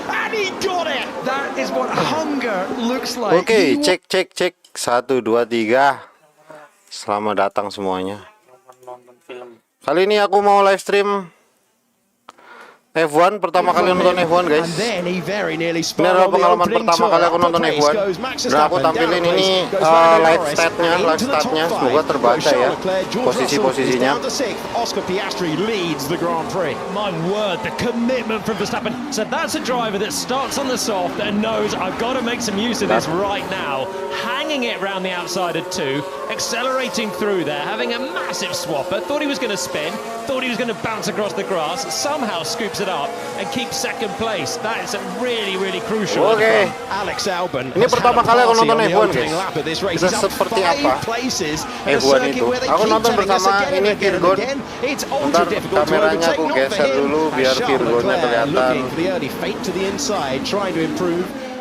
and he got it. That is what hunger looks like. Oke, cek. 1, 2, 3. Selamat datang semuanya. Kali ini aku mau live stream F1, pertama kali nonton F1 guys. Ini adalah pengalaman pertama kali aku nonton F1. Dan aku tampilin ini live statnya. Semoga terbaca ya posisi-posisinya. Piastri leads the Grand Prix. My word, the commitment from Verstappen. So that's a driver that starts on the soft and knows I've got to make some use of this right now. Hanging it round the outside of 2, accelerating through there, having a massive swapper. Thought he was going to spin, thought he was going to bounce across the grass. Somehow scoops it up and keep second place. That is really crucial. Oke. Alex Albon. Ini pertama kali aku nonton F1 guys. Bisa seperti apa F1 itu? Aku nonton bersama ini Virgon. Bentar kameranya aku geser dulu biar Virgonnya kelihatan.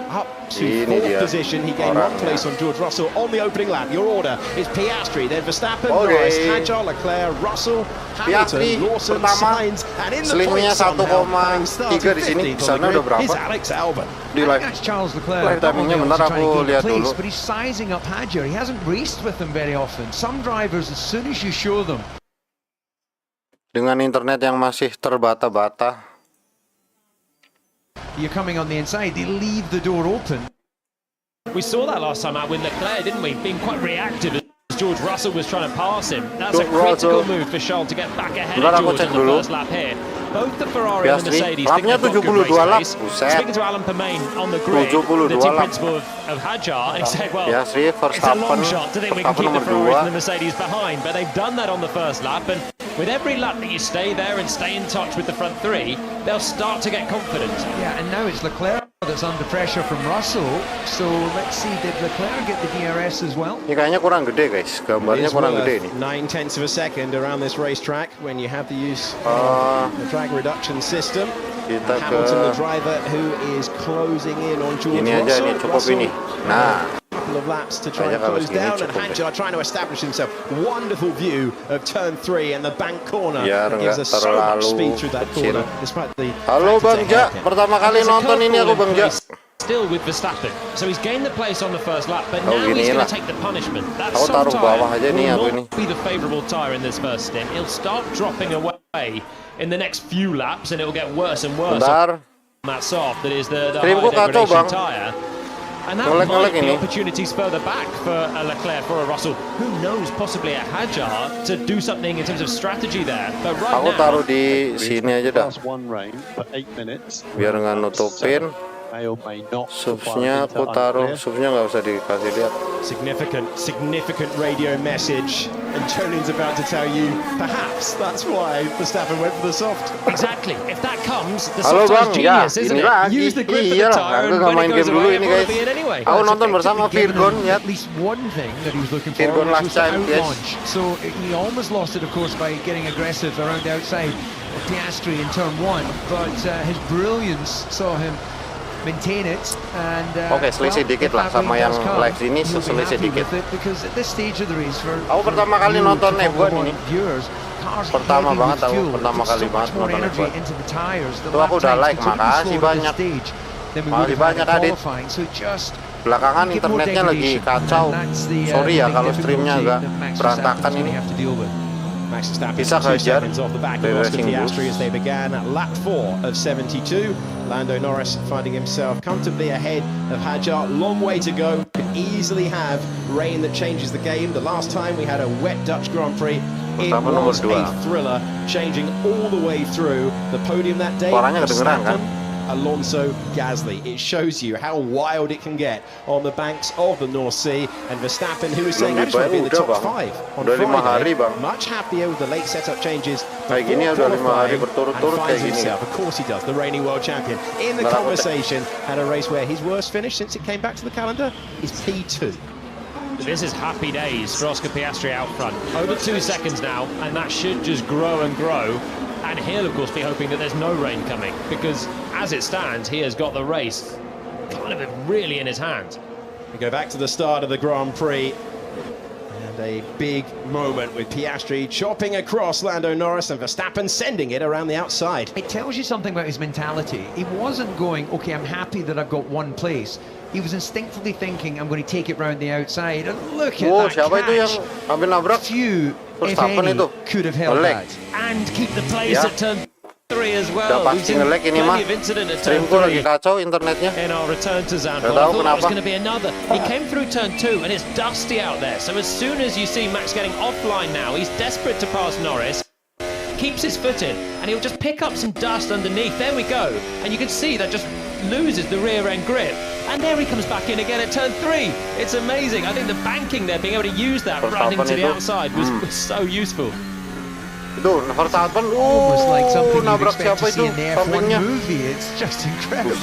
Up to fourth position, he gained 1 place on George Russell on the opening lap. Your order is Piastri, then Verstappen, Norris, Hadjar, Leclerc, Russell, Hamilton, Lawson, Sainz, and in the points somehow, 1,3 di sini. Sana udah berapa? Is Alex Albon. Di live timingnya bentar aku lihat dulu. But he's sizing up Hadjar. He hasn't raced with them very often. Some drivers, as soon as you show them. Dengan internet yang masih terbata-bata. You're coming on the inside, they leave the door open. We saw that last time out with Leclerc, didn't we? Being quite reactive as George Russell was trying to pass him. That's a critical move for Charles to get back ahead of George in the first lap here. Both the Ferrari and the Mercedes think they've got good race pace. Speaking to Alan Permain on the grid, the team principal of Hadjar, and he said, well, it's a long shot to think we can keep the Ferraris and the Mercedes behind, but they've done that on the first lap, and with every lap that you stay there and stay in touch with the front 3, they'll start to get confident. Yeah, and now it's Leclerc that's under pressure from Russell, so let's see, did Leclerc get the DRS as well? Ini kayaknya kurang gede guys, gambarnya kurang gede nih. 9/10 of a second around this racetrack when you have the use of the drag reduction system. Kita Hamilton, the driver who is closing in on George ini aja nih, cukup ini. Nah, couple of laps to try and close down, and Hadjar trying to establish himself. Wonderful view of turn 3 and the bank corner. Gives us so much speed through that corner, despite the. Halo Bang Ja, pertama kali nonton ini aku Bang Ja. Still with Verstappen, so he's gained the place on the first lap, but now he's going to take the punishment. That Aku taruh bawah aja nih aku ini. Be the favourable tyre in this first stint. He'll start dropping away in the next few laps, and it will get worse and worse. Bentar. That soft that is the high Krimku kacau Bang. tyre. And that might be opportunities further back for a Leclerc, for a Russell. Who knows, possibly a Hadjar to do something in terms of strategy there. But right aku now, taruh di sini aja dah. Biar nggak nutupin. Subsnya aku taruh, subsnya nggak usah dikasih lihat. Significant radio message, and Jolin's about to tell you perhaps that's why Verstappen went for the soft. Exactly. If that comes, the soft is genius, isn't it? Use the grip of the tire, and when it goes away, it will be in anyway. Aku nonton bersama Virgon ya. At least one thing that he was looking for was the out launch. So he almost lost it, of course, by getting aggressive around the outside of Piastri in turn 1, but his brilliance saw him maintain it, and Oke, selisih dikit lah sama yang live sini, selisih dikit. Aku pertama kali nonton F1 ini. Pertama banget nonton F1. Itu aku udah like, makasih banyak. Makasih banyak Adit. Belakangan internetnya lagi kacau. Sorry ya kalau streamnya agak berantakan ini. Bisa kejar dari Racing Piastri as they began at lap 4 of 72. Lando Norris finding himself comfortably ahead of Hadjar. Long way to go. Could easily have rain that changes the game. The last time we had a wet Dutch Grand Prix, it was a thriller, changing all the way through. The podium that day, Alonso, Gasly. It shows you how wild it can get on the banks of the North Sea. And Verstappen, who is saying, I just want to be in the top 5 on Friday, much happier with the late setup changes. And finds himself, of course he does, the reigning world champion, in the conversation. Had a race where his worst finish since it came back to the calendar is P2. This is happy days for Oscar Piastri out front. Over 2 seconds now, and that should just grow and grow. And he'll, of course, be hoping that there's no rain coming, because as it stands, he has got the race kind of really in his hands. We go back to the start of the Grand Prix. And A big moment with Piastri chopping across Lando Norris and Verstappen sending it around the outside. It tells you something about his mentality. He wasn't going, okay, I'm happy that I've got one place. He was instinctively thinking, I'm going to take it round the outside. And look at that catch. Few, if any, could have held that. And keep the place at turn 3 as well. We've seen plenty of incident at turn 3 in our return to Zandvoort. I thought that was going to be another. He came through turn 2 and it's dusty out there. So as soon as you see Max getting offline now, he's desperate to pass Norris. Keeps his foot in and he'll just pick up some dust underneath. There we go. And you can see that just loses the rear end grip. And there he comes back in again at turn 3. It's amazing. I think the banking there, being able to use that running to the outside was so useful. Almost like something you'd expect to see in the F1 movie. It's just incredible.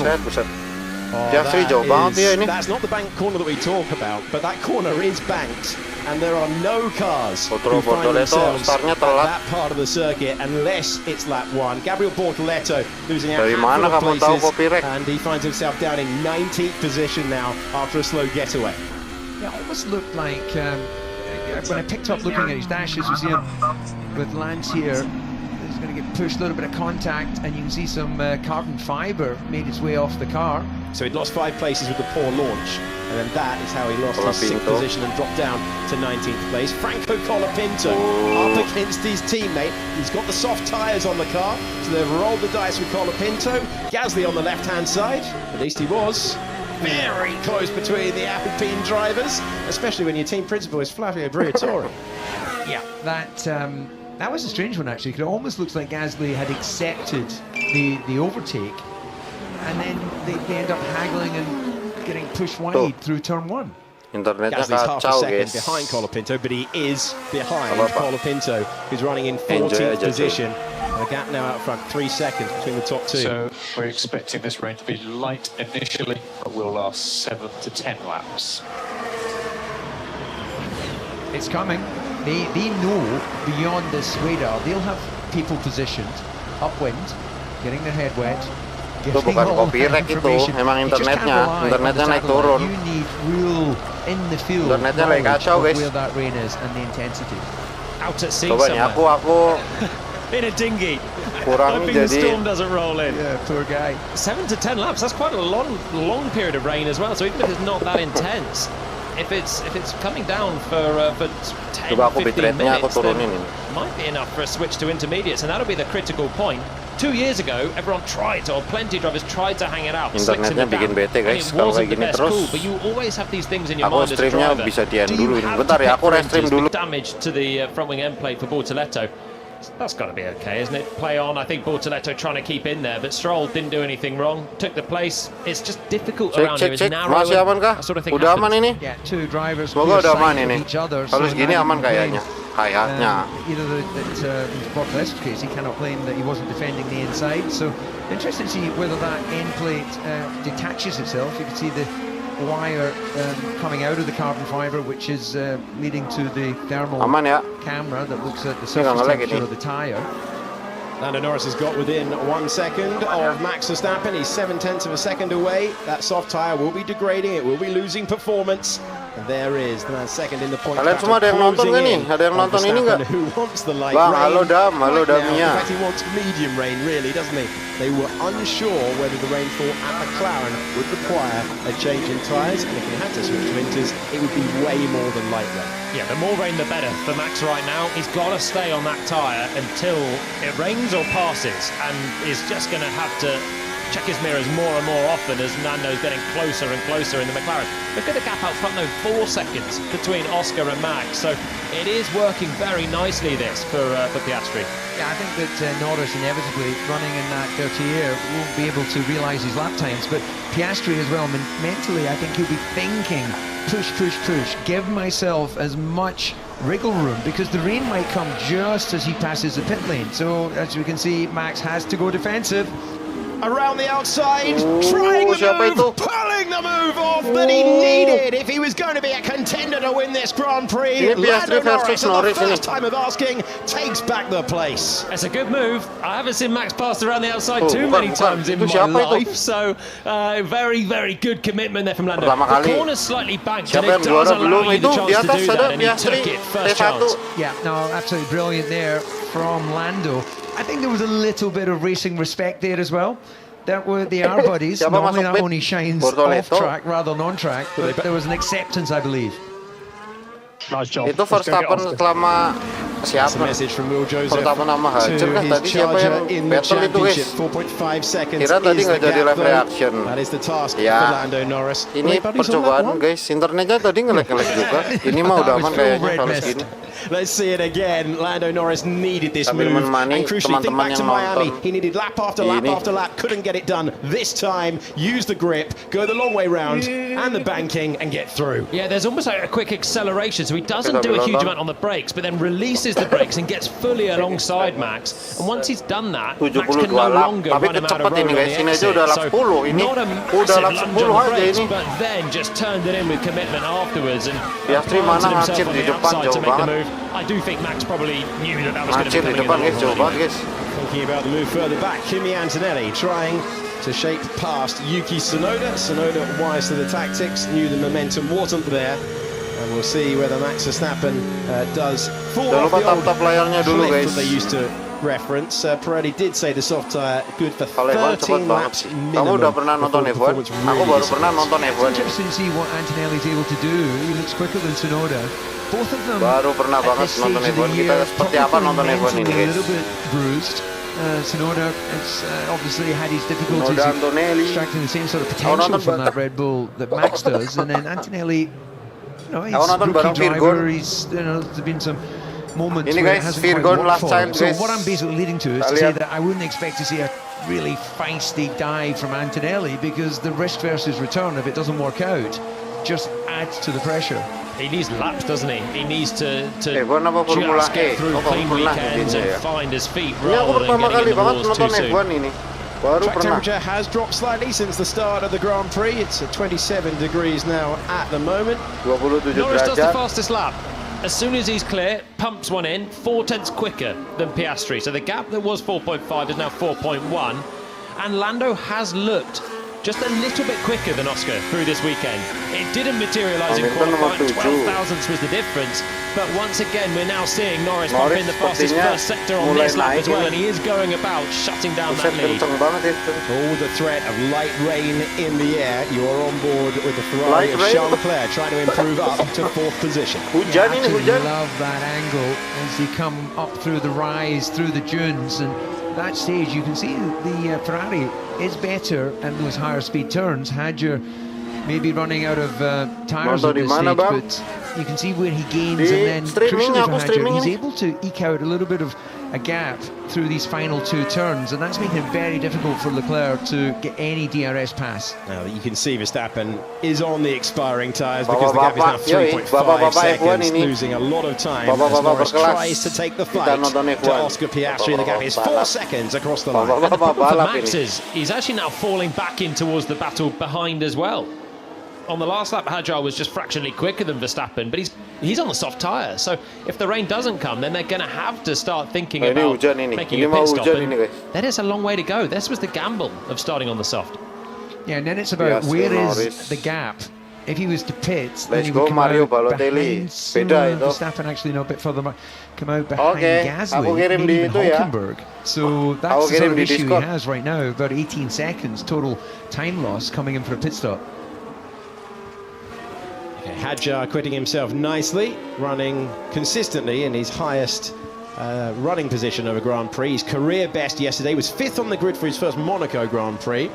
That's not the bank corner that we talk about, but that corner is banked, and there are no cars who find themselves at that part of the circuit unless it's lap 1. Gabriel Bortoleto losing out a couple of places, and he finds himself down in 19th position now after a slow getaway. Yeah, it almost looked like when I picked up looking at his dashes, you see him with Lance here. He's going to get pushed, a little bit of contact, and you can see some carbon fibre made its way off the car. So he'd lost 5 places with the poor launch, and then that is how he lost his 6th position and dropped down to 19th place. Franco Colapinto up against his teammate. He's got the soft tyres on the car, so they've rolled the dice with Colapinto. Gasly on the left-hand side, at least he was. Very close between the Alpine drivers, especially when your team principal is Flavio Briatore. Yeah, that was a strange one actually, because it almost looks like Gasly had accepted the overtake, and then they end up haggling and getting pushed wide through turn 1. Gasly's half a second behind Colapinto, but he is behind Colapinto, who's running in 14th position. The gap now out front, 3 seconds between the top 2. So we're expecting this rain to be light initially, but will last 7 to 10 laps. It's coming. They know beyond this radar, they'll have people positioned upwind, getting their head wet. Itu bukan copyright itu, memang internetnya naik turun. You need real in the field internetnya lagi kacau guys. Where that rain is and the intensity. Out at sea Coba nih aku in a dinghy. Kurang hoping jadi the storm doesn't roll in. Yeah, poor guy. 7 to 10 laps. That's quite a long period of rain as well. So even if it's not that intense, if it's coming down for 10, 15 minutes, then might be enough for a switch to intermediates, and that'll be the critical point. 2 years ago, everyone tried, or plenty of drivers tried to hang it out. Internetnya bikin bete guys, kalau kayak gini terus. Cool, but you always have these things in your mind as a streamnya driver. bisa di-end dulu ini. Bentar ya, aku restream dulu. Damage to the front wing end plate for Bortoleto. That's got to be okay, isn't it? Play on. I think Bortoleto trying to keep in there, but Stroll didn't do anything wrong. Took the place. It's just difficult around here. It's narrow. Masih aman kah? Sort of Udah aman ini? Yeah, 2 drivers. Semoga udah aman ini. Kalau segini aman kayaknya. Either in Bortoleto's case, he cannot claim that he wasn't defending the inside. So interesting to see whether that end plate detaches itself. You can see the wire coming out of the carbon fibre, which is leading to the thermal camera that looks at the surface temperature of the tyre. Lando Norris has got within 1 second of Max Verstappen. He's 0.7 of a second away. That soft tyre will be degrading. It will be losing performance. And there is the second in the point. Kalian semua ada yang nonton nggak nih? Ada yang nonton ini nggak? Who wants the light Bang, rain? halo Damia. In fact, he wants medium rain, really, doesn't he? They were unsure whether the rainfall at McLaren would require a change in tyres, and if he had to switch to winters, it would be way more than light rain. Yeah, the more rain the better for Max right now. He's got to stay on that tyre until it rains or passes, and he's just going to have to check his mirrors more and more often as Nando's getting closer and closer in the McLaren. Look at the gap out front though, 4 seconds between Oscar and Max, so it is working very nicely this for Piastri. Yeah, I think that Norris inevitably running in that dirty air won't be able to realise his lap times, but Piastri as well, mentally I think he'll be thinking, push, give myself as much wriggle room, because the rain might come just as he passes the pit lane. So as you can see, Max has to go defensive. around the outside, trying the move, pulling the move off that he needed if he was going to be a contender to win this Grand Prix. Lando Norris, at the first time of asking, takes back the place. It's a good move. I haven't seen Max pass around the outside too many times in my life, so very, very good commitment there from Lando. The corner's slightly banked, and it does allow you the chance to do that, and he took it first chance. Yeah, no, absolutely brilliant there from Lando. I think there was a little bit of racing respect there as well. That were the R buddies. Normally that only shines off track rather than on track, but there was an acceptance, I believe. Nice job. Itu Verstappen selama siapa? Pertama nama hajar kan tadi siapa yang battle itu guys? 4.5 seconds. Kira tadi nggak jadi live reaction. That is the task ya. for Lando Norris. Ini percobaan guys, internetnya tadi ngelek-ngelek juga. Ini mah udah aman kayaknya kalau segini. Let's see it again. Lando Norris needed this move, and crucially, think back to Miami. He needed lap after lap after lap, couldn't get it done. This time, use the grip, go the long way round, and the banking, and get through. Yeah, there's almost like a quick acceleration, so he doesn't do a huge amount on the brakes, but then releases the brakes and gets fully alongside Max. And once he's done that, Max can no longer run him out of road on the exit. So not a massive lunge on the brakes, but then just turned it in with commitment afterwards and Piastri mana ngacir di depan jauh banget. I do think Max probably knew that was going to be coming in the long run. Thinking about the move further back, Kimi Antonelli trying to shape past Yuki Tsunoda. Tsunoda wise to the tactics, knew the momentum wasn't there. And we'll see whether Max Verstappen does fall off the old cliff that they used to reference. Pirelli did say the soft tyre good for 13 laps minimum. Kamu udah pernah nonton F1? Aku baru pernah nonton F1. It's interesting to see what Antonelli's able to do. He looks quicker than Tsunoda. Both of them baru pernah banget nonton F1. Kita seperti apa nonton F1 ini guys? A little bit bruised. Tsunoda has obviously had his difficulties extracting the same sort of potential from that Red Bull that Max does, and then Antonelli, he's a rookie driver. He's, there's been some moments where it hasn't quite worked for him. So what I'm basically leading to is to say that I wouldn't expect to see a really feisty dive from Antonelli, because the risk versus return, if it doesn't work out, just adds to the pressure. He needs laps, doesn't he? He needs to just get through clean weekends and find his feet rather than getting in the walls too soon. Track temperature has dropped slightly since the start of the Grand Prix. It's at 27 degrees now at the moment. Norris does the fastest lap. As soon as he's clear, pumps one in, 4 tenths quicker than Piastri. So the gap that was 4.5 is now 4.1. And Lando has looked just a little bit quicker than Oscar through this weekend. It didn't materialise in qualifying, 12 thousandths was the difference. But once again, we're now seeing Norris pump in the fastest first sector on this lap as well, and he is going about shutting down that lead. All with the threat of light rain in the air, you're on board with the Ferrari of Charles Leclerc trying to improve up to 4th position. I love that angle as they come up through the rise, through the dunes, and that stage you can see the Ferrari is better at those higher speed turns. Hadjar maybe running out of tyres at this stage, but you can see where he gains, and then crucially for Hadjar, he's able to eke out a little bit of a gap through these final 2 turns, and that's making it very difficult for Leclerc to get any DRS pass. Now you can see Verstappen is on the expiring tyres because the gap is now 3.5 seconds, losing a lot of time as Norris tries to take the fight to Oscar Piastri. The gap is 4 seconds across the line. And the problem for Max is he's actually now falling back in towards the battle behind as well. On the last lap, Hadjar was just fractionally quicker than Verstappen, but he's on the soft tyre. So if the rain doesn't come, then they're going to have to start thinking about making a pit stop. Then it's a long way to go. This was the gamble of starting on the soft. Yeah, and then it's about where is the gap. If he was to pit, then he would come out behind Verstappen, actually, a bit further back, come out behind Gasly, maybe even Hulkenberg. So that's the sort of issue he has right now, about 18 seconds total time loss coming in for a pit stop. Hadjar quitting himself nicely, running consistently in his highest running position over Grand Prix. His career best yesterday was 5th on the grid for his first Monaco Grand Prix.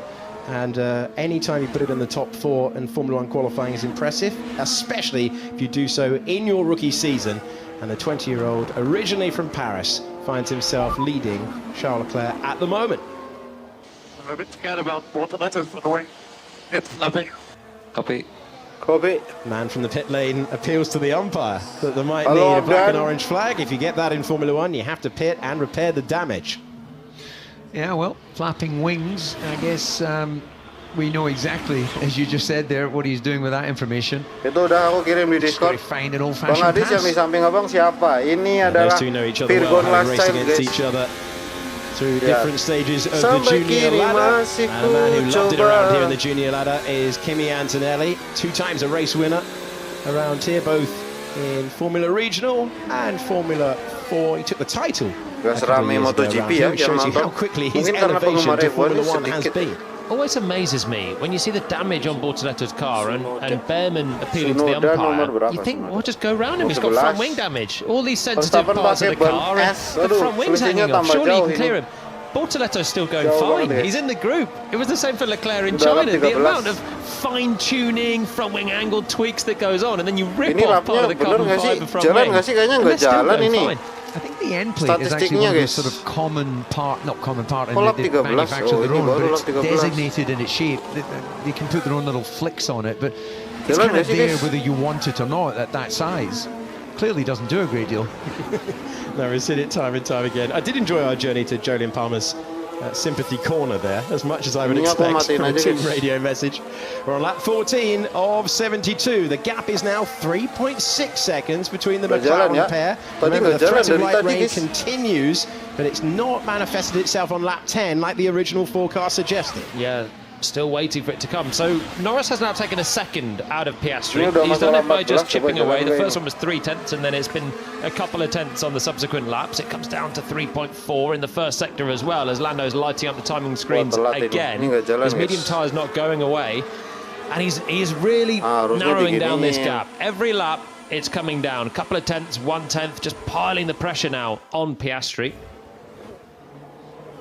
And any time you put it in the top 4 in Formula 1 qualifying is impressive, especially if you do so in your rookie season. And the 20-year-old, originally from Paris, finds himself leading Charles Leclerc at the moment. I'm a bit scared about water letters for the way. It's nothing. Copy. Man from the pit lane appeals to the umpire that there might need a black and orange flag. If you get that in Formula 1, you have to pit and repair the damage. Yeah, well, flapping wings, I guess we know exactly, as you just said there, what he's doing with that information. Itu udah aku kirim di Discord. Find an Bang old-fashioned Adis yang di pass. samping abang siapa? Ini adalah Those two know each other well, having raced against each other through different stages of the junior ladder. And a man who loved it around here in the junior ladder is Kimi Antonelli, 2 times a race winner around here, both in Formula Regional and Formula 4. He took the title. Gak serame MotoGP ya, It shows you how quickly his elevation to Formula 1 has been. Always amazes me when you see the damage on Bortoletto's car and Behrman appealing to the umpire. You think, well, just go round him. He's got front wing damage. All these sensitive parts of the car, and the front wing's hanging off. Surely you can clear him. Bortoletto's still going fine. He's in the group. It was the same for Leclerc in China. The amount of fine-tuning, front wing angle tweaks that goes on, and then you rip off part of the carbon fiber front wing. Kayaknya nggak jalan ini. I think the end plate is actually one of those sort of common part, not common part, and they manufacture their own, but it's designated in its shape. They can put their own little flicks on it, but it's kind of there whether you want it or not at that size. Clearly doesn't do a great deal. No, we've seen it time and time again. I did enjoy our journey to Jolyon Palmer's sympathy corner there, as much as I would expect from a team radio message. We're on lap 14 of 72. The gap is now 3.6 seconds between the McLaren pair. Remember, the threat of light rain continues, but it's not manifested itself on lap 10 like the original forecast suggested. Yeah, still waiting for it to come. So Norris has now taken a second out of Piastri. He's done it by just chipping away. The first one was 3 tenths, and then it's been a couple of tenths on the subsequent laps. It comes down to 3.4 in the first sector as well, as Lando's lighting up the timing screens again. His medium tyre is not going away, and he's really narrowing down this gap. Every lap, it's coming down. A couple of tenths, 1 tenth, just piling the pressure now on Piastri.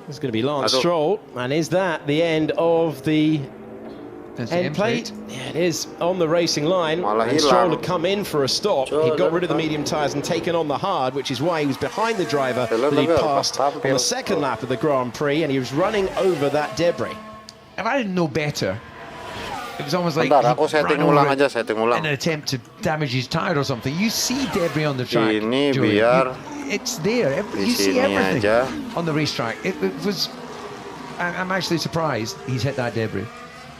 It's going to be Lance Stroll, and is that the end of the end plate? Yeah, it is on the racing line. And Stroll had come in for a stop. He got rid of the medium tyres and taken on the hard, which is why he was behind the driver that he passed on the second lap of the Grand Prix, and he was running over that debris. If I didn't know better, it was almost like he ran over it in an attempt to damage his tyre or something. You see debris on the track, it's there. You see everything on the racetrack. It was. I'm actually surprised he's hit that debris.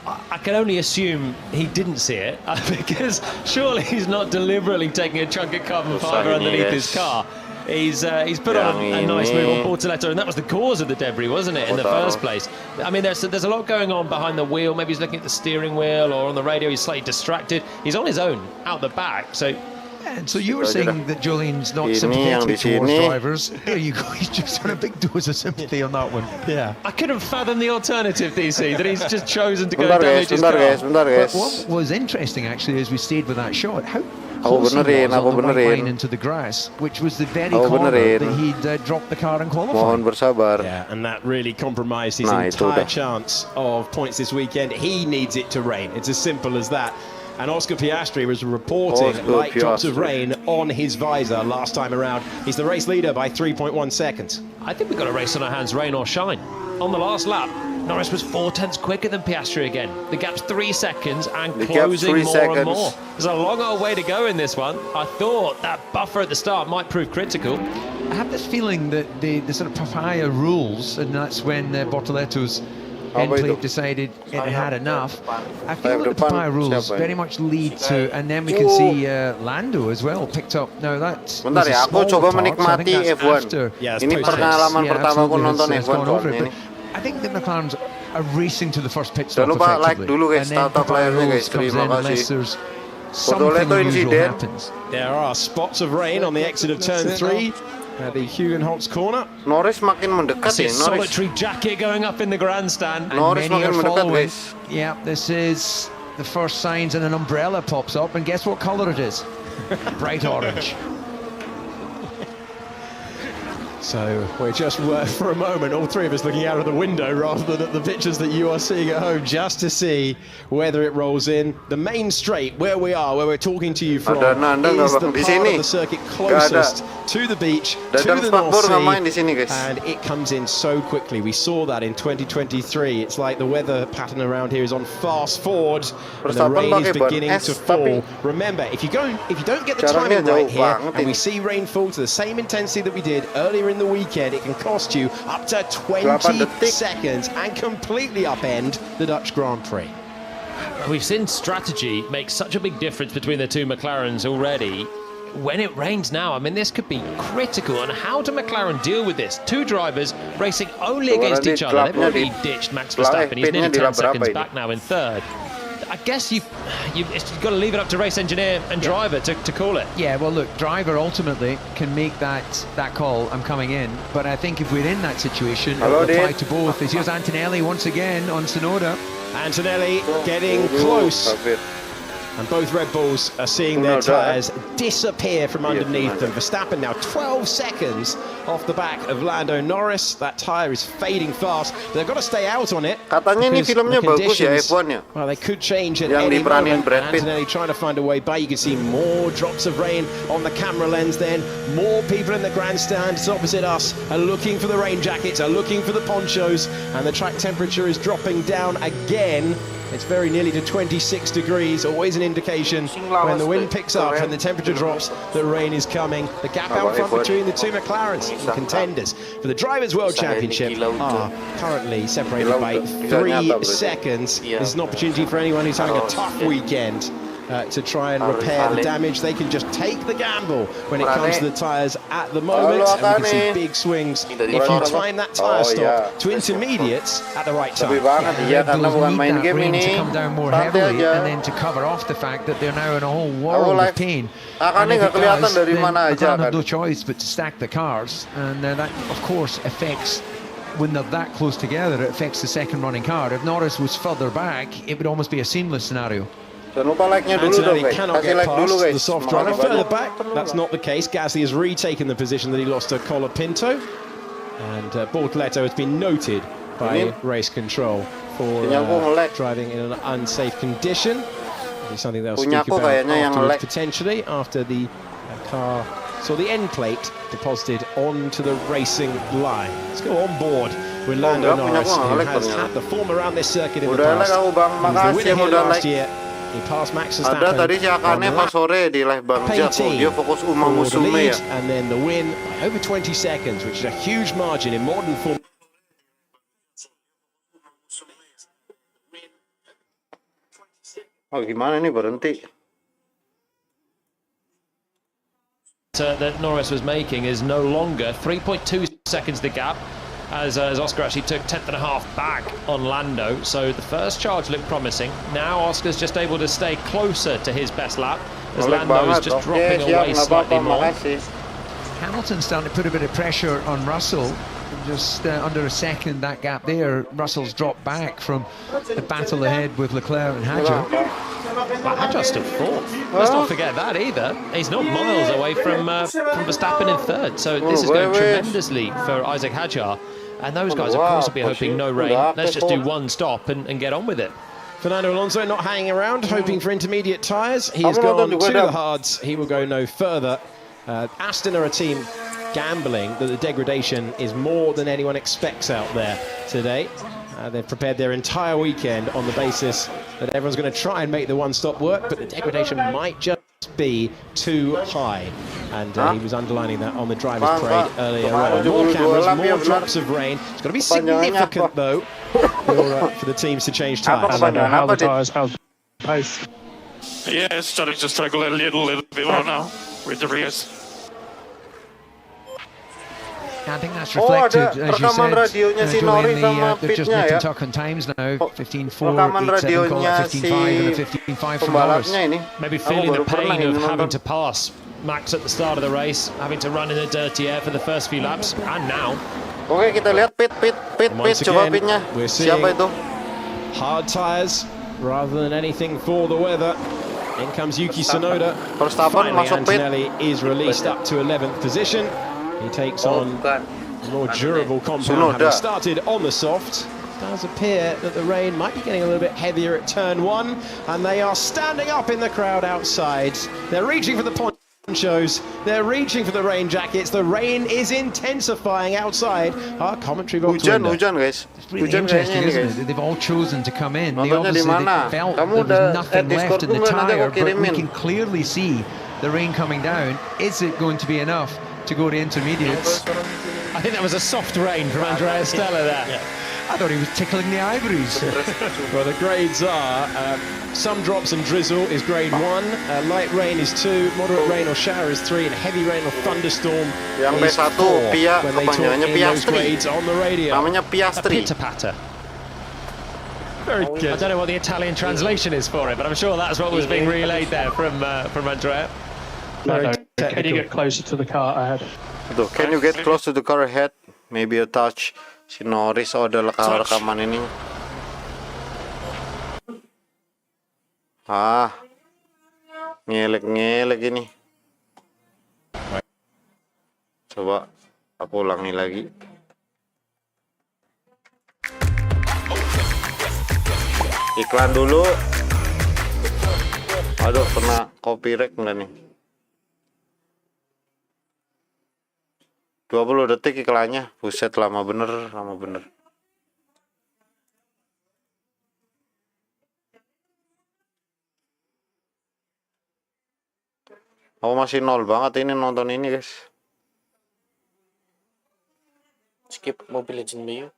I can only assume he didn't see it, because surely he's not deliberately taking a chunk of carbon fibre underneath his car. He's put on a nice move on Bortoletto, and that was the cause of the debris, wasn't it, in the first place? I mean, there's a lot going on behind the wheel. Maybe he's looking at the steering wheel, or on the radio he's slightly distracted. He's on his own out the back, so. And so you were saying that Jolyon's not sympathetic towards drivers. There you go. He's just on a big dose of sympathy on that one. Yeah. I couldn't fathom the alternative, DC, that he's just chosen to go damage his car. But what was interesting, actually, as we stayed with that shot, how close he was on the right line into the grass, which was the very corner that he'd dropped the car in qualifying. Yeah, and that really compromised his entire chance of points this weekend. He needs it to rain. It's as simple as that. And Oscar Piastri was reporting light drops of rain on his visor last time around. He's the race leader by 3.1 seconds. I think we've got a race on our hands, rain or shine. On the last lap, Norris was 4 tenths quicker than Piastri again. The gap's 3 seconds and closing more and more. There's a long old way to go in this one. I thought that buffer at the start might prove critical. I have this feeling that the sort of papaya rules, and that's when Bortoletto's end plate decided it had enough. I feel that the papaya rules very much lead to, and then we can see Lando as well picked up. Now that's aku coba menikmati F1. Ini pengalaman pertamaku nonton F1. I think the McLarens are racing to the first pit stop effectively. Jangan lupa like dulu guys, and then papaya rules comes in unless there's something unusual happens. There are spots of rain on the exit of turn 3. At the Hugenholtz corner. Norris makin mendekat ya. Solitary jacket going up in the grandstand. Norris makin mendekat guys. Yeah, this is the first signs, and an umbrella pops up, and guess what colour it is? Bright orange. So we're just for a moment, all three of us looking out of the window rather than at the pictures that you are seeing at home, just to see whether it rolls in. The main straight, where we are, where we're talking to you from, is the part of the circuit closest to the beach, to the North Sea, and it comes in so quickly. We saw that in 2023. It's like the weather pattern around here is on fast forward, and the rain is beginning to fall. Remember, if you don't get the timing right here, and we see rain fall to the same intensity that we did earlier in in the weekend, it can cost you up to 20 seconds and completely upend the Dutch Grand Prix. We've seen strategy make such a big difference between the two McLarens already. When it rains now, I mean, this could be critical. And how do McLaren deal with this? Two drivers racing only against each other. They've already ditched Max Verstappen. He's nearly 10 seconds back now in third. I guess you've got to leave it up to race engineer and driver to call it. Yeah, well, look, driver ultimately can make that call, I'm coming in. But I think if we're in that situation, it will apply to both. Here's Antonelli once again on Tsunoda. Antonelli getting close. And both Red Bulls are seeing their tyres disappear from underneath them. Verstappen now 12 seconds off the back of Lando Norris. That tyre is fading fast. They've got to stay out on it. Katanya ini filmnya bagus ya F1-nya. Well, they could change at any moment. Antonelli trying to find a way by. You can see more drops of rain on the camera lens then. More people in the grandstands opposite us are looking for the rain jackets, are looking for the ponchos. And the track temperature is dropping down again. It's very nearly to 26 degrees, always an indication when the wind picks up and the temperature drops that rain is coming. The gap out front between the two McLarens, contenders for the Drivers' World Championship, are currently separated by 3 seconds. This is an opportunity for anyone who's having a tough weekend to try and repair the damage. They can just take the gamble when it comes to the tyres at the moment, and we can see big swings if you time that tyre stop to intermediates at the right time. Yeah, Red Bulls need that rain to come down more heavily and then to cover off the fact that they're now in a whole world of pain. And if it does, then McLaren have no choice but to stack the cars, and that of course affects, when they're that close together, it affects the second running car. If Norris was further back, it would almost be a seamless scenario. Antonelli cannot get past the soft driver. Further back, that's not the case. Gasly has retaken the position that he lost to Colapinto. And Bortoleto has been noted by race control for driving in an unsafe condition. It's something they'll speak about afterwards, potentially, after the car saw the end plate deposited onto the racing line. Let's go on board with Lando Norris, who has had the form around this circuit in the past. He was the winner here last year. He passed Max Verstappen. Ada tadi si Akane pas sore di live Bang Jatuh, dia fokus Musume ya. And then the win by over 20 seconds, which is a huge margin in modern form. Oh, gimana nih berhenti? That Norris was making is no longer 3.2 seconds the gap, as Oscar actually took 10th and a half back on Lando. So the first charge looked promising. Now Oscar's just able to stay closer to his best lap, as Lando's just dropping away slightly more. Hamilton's starting to put a bit of pressure on Russell. Just under a second, that gap there. Russell's dropped back from the battle ahead with Leclerc and Hadjar. But Hadjar's still fourth. Let's not forget that either. He's not miles away from Verstappen in third. So this is going tremendously for Isaac Hadjar. And those guys, of course, will be hoping no rain. Let's just do one stop and get on with it. Fernando Alonso not hanging around, hoping for intermediate tyres. He has gone to the hards. He will go no further. Aston are a team gambling that the degradation is more than anyone expects out there today. They've prepared their entire weekend on the basis that everyone's going to try and make the one-stop work, but the degradation might just be too high. And he was underlining that on the driver's parade earlier on. More cameras, more drops of rain. It's got to be significant, though, for the teams to change tyres. How the tyres, how's pace? Yeah, it's starting to struggle a little bit more now with the rears. I think that's reflected, as you said, Julian, they're just nip and tuck on times now. 15.4, 8.7 call it 15.5 and a 15.5 from Norris. Maybe feeling the pain of having to pass Max at the start of the race, having to run in the dirty air for the first few laps, and now. Oke, kita lihat pit, coba pitnya. Siapa itu? Hard tyres rather than anything for the weather. In comes Yuki Tsunoda. Finally, Antonelli is released up to 11th position. He takes on more durable compound, having started on the soft. It does appear that the rain might be getting a little bit heavier at turn one, and they are standing up in the crowd outside. They're reaching for the ponchos, they're reaching for the rain jackets. The rain is intensifying outside our commentary box window. Hujan guys. It's really interesting, isn't it? They've all chosen to come in. They obviously felt there was nothing left in the tyre, but we can clearly see the rain coming down. Is it going to be enough to go to intermediates? I think that was a soft rain from Andrea Stella there. Yeah. I thought he was tickling the ivories. Well, the grades are some drops and drizzle is grade 1, light rain is 2, moderate rain or shower is 3, and heavy rain or thunderstorm is 4. When they talk in those grades on the radio. Namanya Piastri. Pitter-patter. Very good. I don't know what the Italian translation is for it, but I'm sure that's what was being relayed there from Andrea. Can you get closer to the car ahead? Can you get close to the car ahead? Maybe a touch. Si Norris ada rekaman ini. Ngelek ini. Coba aku ulangi lagi. Iklan dulu. Aduh, kena copyright enggak nih? 20 detik iklannya. Buset, lama bener. Aku masih 0 banget ini nonton ini, guys. Skip Mobile Legends yuk.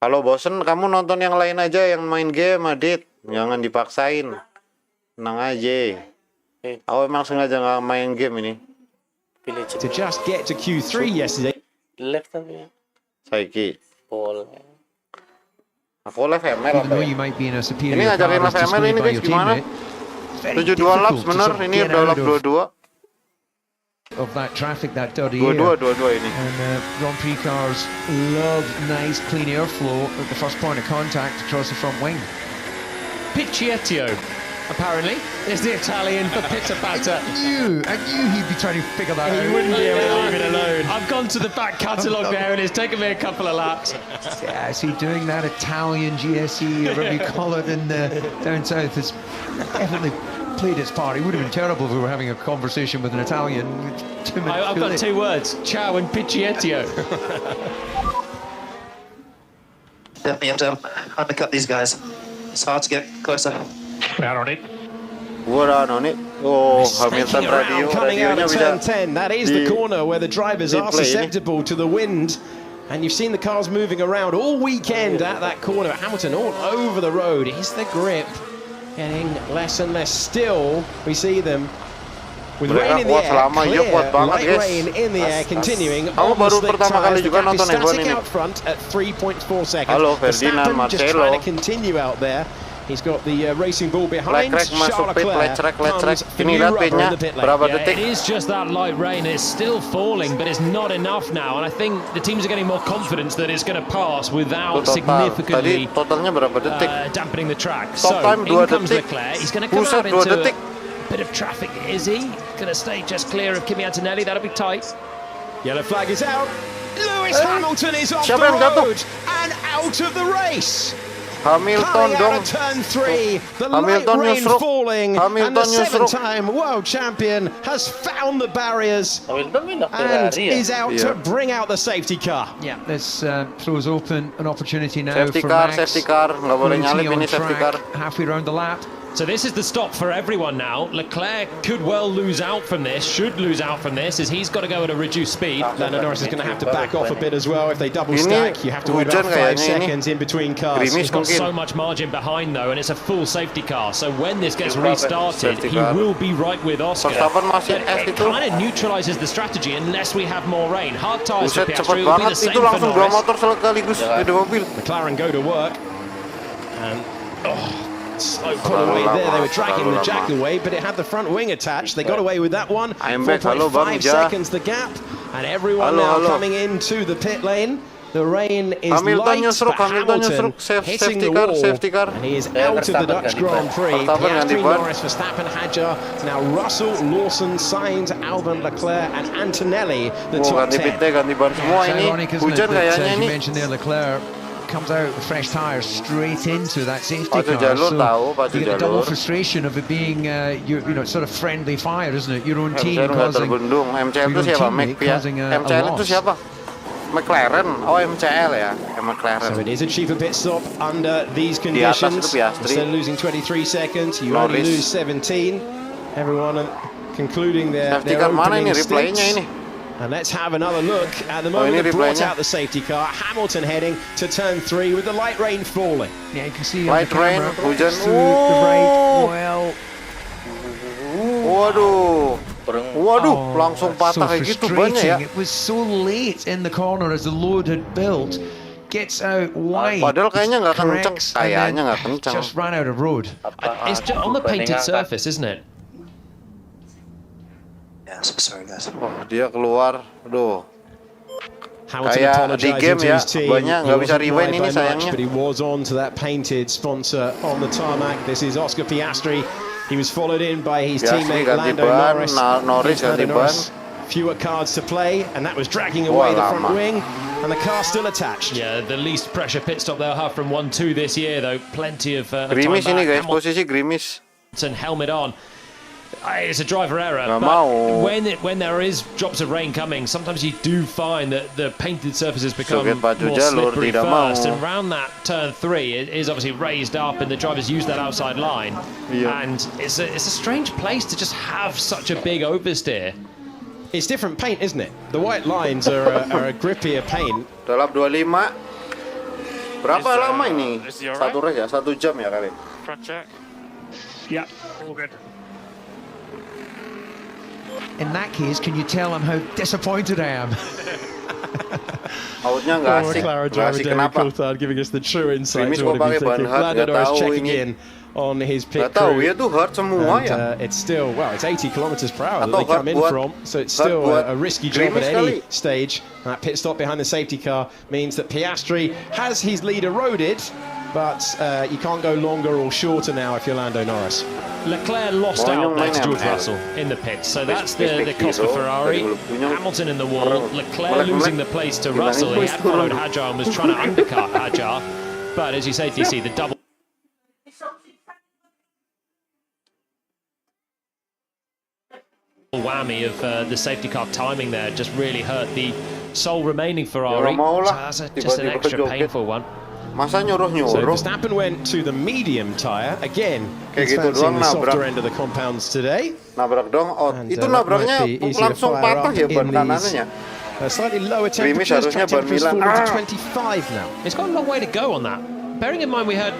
Kalau bosen kamu nonton yang lain aja, yang main game, Adit. Jangan dipaksain. Tenang aja. Aku emang sengaja nggak main game ini. To just get to Q3 yesterday. Left tapi. Saiki. Pole. Aku live ML. Ini ngajakin live ML ini guys gimana? 72 laps bener, ini udah lap 22. Of that traffic, that dirty 22 air. ini. And Grand Prix cars love nice clean airflow at the first point of contact across the front wing. Piccietto, apparently, is the Italian for pitter-patter. I knew he'd be trying to figure that out. He wouldn't be able to leave it alone. I've gone to the back catalogue there and it's taken me a couple of laps. Yeah, is he doing that Italian GSE, or whatever you call it, in the down south? It's definitely played its part. It would have been terrible if we were having a conversation with an Italian. I've got 2 words: ciao and Piccietto. Definitely have to undercut these guys. It's hard to get closer. We're on it. Oh, Hamilton radio. Coming out of turn 10. That is the corner where the drivers are susceptible to the wind. And you've seen the cars moving around all weekend at that corner. Hamilton all over the road. Is the grip getting less and less? Still, we see them with rain in the air, clear, light rain in the air, continuing on the slick tires. The gap is static out front at 3.4 seconds. Halo, Ferdinand, Verstappen just trying to continue out there. He's got the racing ball behind. Charles Leclerc comes for new rubber in the pit lane. It is just that light rain. It's still falling, but it's not enough now. And I think the teams are getting more confidence that it's going to pass without significantly dampening the track. So in comes Leclerc. He's going to come out into a bit of traffic. Is he going to stay just clear of Kimi Antonelli? That'll be tight. Yellow flag is out. Lewis Hamilton is off the road and out of the race. Hamilton dong. Turn 3, the light rain falling, and the 7-time world champion has found the barriers and is out to bring out the safety car. Yeah, this throws open an opportunity now safety for car, Max. Safety car, nggak boleh nyalip ini safety car. Halfway around the lap. So this is the stop for everyone now. Leclerc could well lose out from this, should lose out from this, as he's got to go at a reduced speed. Lando Norris is going to have to back off a bit as well. If they double stack, you have to wait about 5 seconds in between cars. He's got so much margin behind though, and it's a full safety car. So when this gets restarted, he will be right with Oscar. It kind of neutralizes the strategy unless we have more rain. Hard tyres for Piastri will be the same for Norris. McLaren go to work. And slow pull away there. They were dragging the jack away, but it had the front wing attached. They got away with that one. 4.5 seconds the gap, and everyone now coming into the pit lane. The rain is light, but Hamilton hitting the wall, and he is out of the Dutch Grand Prix. Piastri, Norris, Verstappen, Hadjar, now Russell, Lawson, Sainz, Albon, Leclerc, and Antonelli, the top 10. It's ironic, isn't it, that, as you mentioned there, Leclerc comes out with fresh tyres straight into that safety car, so you get the double frustration of it being you know, sort of friendly fire, isn't it? Your own team causing a loss. McLaren, MCL ya, McLaren. So it is a cheaper pit stop under these conditions. Instead of losing 23 seconds, you only lose 17. Everyone concluding their opening stints. And let's have another look at the moment ini that brought replaynya. out the safety car. Hamilton heading to turn 3 with the light rain falling. Yeah, you can see Light on the rain, camera, hujan. to the right. Well, Waduh. Waduh, oh, langsung that's patah kayak gitu banyak ya. It was so late in the corner as the load had built. Gets out wide. Padahal kayaknya nggak kencang. corrects, and Kayaknya then nggak kencang. just ran out of road. It's just on the painted surface, isn't it? Yeah, so sorry, guys. Oh, dia keluar. Aduh. Hamilton Kayak di apologising game to ya, his team. banyak He nggak bisa wasn't rewind wide ini by much, sayangnya. but he was on to that painted sponsor on the tarmac. This is Oscar Piastri. He was followed in by his Piastri teammate ganti Lando ban, Norris. Norris ganti ban. Fewer cards to play, and that was dragging away the front lama. wing, and the car still attached. Yeah, the least pressure pit stop they'll have from 1-2 this year, though. Plenty of time Grimis ini back. guys, posisi grimis. Hamilton helmet on. It's a driver error, Nggak but mau. when there is drops of rain coming, sometimes you do find that the painted surfaces become Suget baju more jalur, slippery tidak first. mau. And around that turn 3, it is obviously raised up, and the drivers use that outside line. Iya. And it's a strange place to just have such a big oversteer. It's different paint, isn't it? The white lines are a grippier paint. Dalam 25. Berapa Is, lama ini? is he Satu race ya, 1 jam ya kali. Front check. Yeah, all good. In that case, can you tell him how disappointed I am? Outnya nggak asik. Nggak asik kenapa? Giving us the true insight Grimis to kok what he'd pakai be ban thinking. hard, Lando nggak Norris tahu checking ini. in on his pit Nggak tahu crew. ya tuh hard semua And, ya. it's still, well, it's 80 kilometers per hour that Atau they come in buat- from, so it's hard still buat a risky job Grimis at any kali. stage. And that pit stop behind the safety car means that Piastri has his lead eroded, but you can't go longer or shorter now if you're Lando Norris. Leclerc lost out there to George Russell in the pits, so that's the cost for Ferrari. Hamilton in the wall, Leclerc losing the place to Russell. He had followed Hadjar and was trying to undercut Hadjar, but as you say, DC, the double whammy of the safety car timing there just really hurt the sole remaining Ferrari. So that's just an extra painful one. Masa So nyuruh-nyuruh? Verstappen went to the medium tyre. Again, Kayak he's gitu fancying doang the softer nabrak. end of the compounds today. Nabrak dong out. And, Itu that nabraknya might be easy to langsung fire patah up ya ban in kanannya. these slightly lower Grimis temperatures. harusnya Track ban temperatures Milan. falling to Ah! 25 now. It's got a long way to go on that. Bearing in mind we had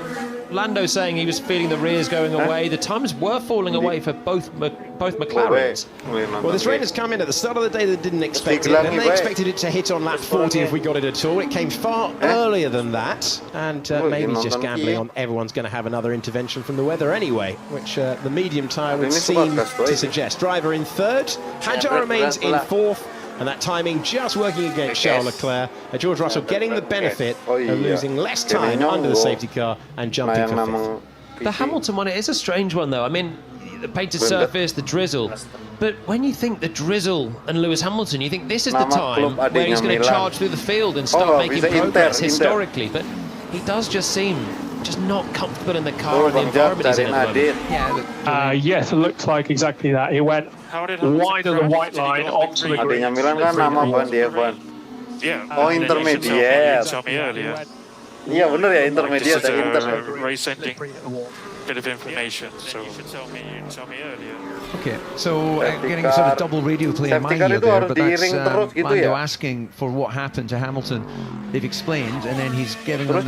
Lando saying he was feeling the rears going away. The times were falling away for both McLarens. Well, this rain has come in at the start of the day. They didn't expect it, and they expected it to hit on lap 40 if we got it at all. It came far earlier than that, and maybe he's just gambling on everyone's going to have another intervention from the weather anyway, which the medium tyre would seem to suggest. Driver in third, Hadjar remains in fourth, and that timing just working against Charles Leclerc. George Russell getting the benefit of losing less time under the safety car and jumping for fifth. The Hamilton one, it is a strange one though. I mean, the painted surface, the drizzle. But when you think the drizzle and Lewis Hamilton, you think this is the time where he's going to charge through the field and start making progress historically. But he does just seem just not comfortable in the car and the environment he's in at the moment. Yes, it looks like exactly that. He went wide of the white line onto the green. Adanya Milan kan nama ban di F1. Yeah. Oh, intermediate. Tell me earlier. Iya bener ya, intermediate Just ya, as inter. a race ending bit of information. So you should tell me earlier. Okay, so getting a sort of double radio play in my ear there, but that's Lando asking for what happened to Hamilton. They've explained, and then he's giving them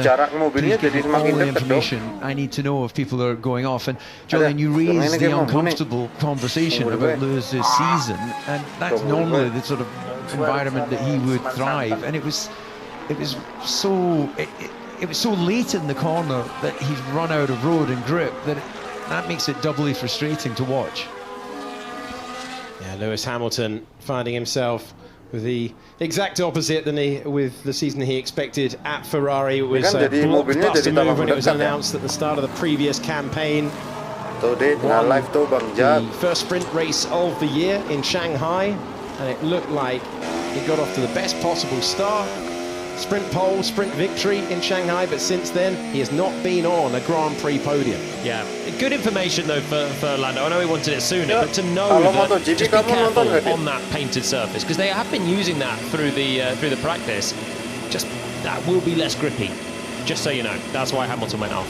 please give me all the information I need to know if people are going off. And Julian, you raised the uncomfortable conversation about Lewis's season, and that's normally the sort of environment that he would thrive. And it was so late in the corner that he's run out of road and grip that makes it doubly frustrating to watch. Yeah, Lewis Hamilton finding himself with the exact opposite than with the season he expected at Ferrari. It was a blockbuster move when it was announced at the start of the previous campaign. The first sprint race of the year in Shanghai, and it looked like he got off to the best possible start. Sprint pole, sprint victory in Shanghai, but since then he has not been on a Grand Prix podium. Yeah, good information though for Lando. I know he wanted it sooner, but to know that just be careful on that painted surface, because they have been using that through the practice. Just that will be less grippy. Just so you know, that's why Hamilton went off.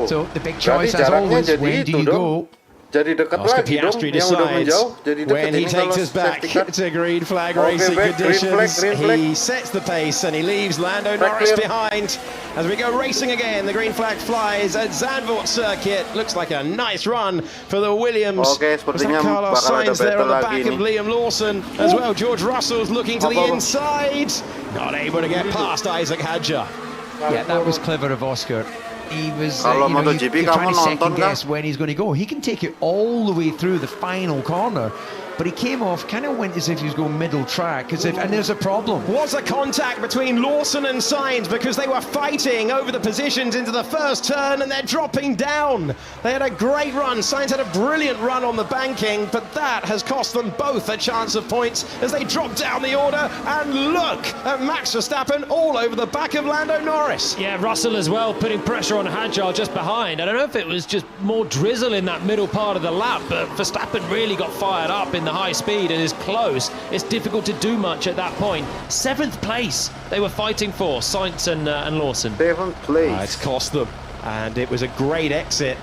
So the big choice, as always, when do you go? Jadi dekat Oscar lagi dong, Piastri yang udah decides menjauh. Jadi dekat when he ini kalau takes us back safety car. to green flag Okay, racing back, conditions. green flag. He sets the pace and he leaves Lando Track Norris clear. behind. As we go racing again, the green flag flies at Zandvoort circuit. Looks like a nice run for the Williams. Oke, sepertinya Carlos bakal ada Sainz there battle at the lagi back of nih. Liam Lawson as well. George Russell's looking to the Apa-apa? inside. Not able to get past Isaac Hadjar. Yeah, that was clever of Oscar. He was Kalau you're MotoGP trying to kamu second nonton kan? guess when he's going to go. He can take it all the way through the final corner, but he came off, kind of went as if he was going middle track, and there's a problem. Was a contact between Lawson and Sainz because they were fighting over the positions into the first turn and they're dropping down. They had a great run. Sainz had a brilliant run on the banking, but that has cost them both a chance of points as they drop down the order. And look at Max Verstappen all over the back of Lando Norris. Yeah, Russell as well, putting pressure on Hadjar just behind. I don't know if it was just more drizzle in that middle part of the lap, but Verstappen really got fired up in the high speed and is close. It's difficult to do much at that point. 7th place they were fighting for, Sainz and Lawson. 7th place. It's cost them, and it was a great exit.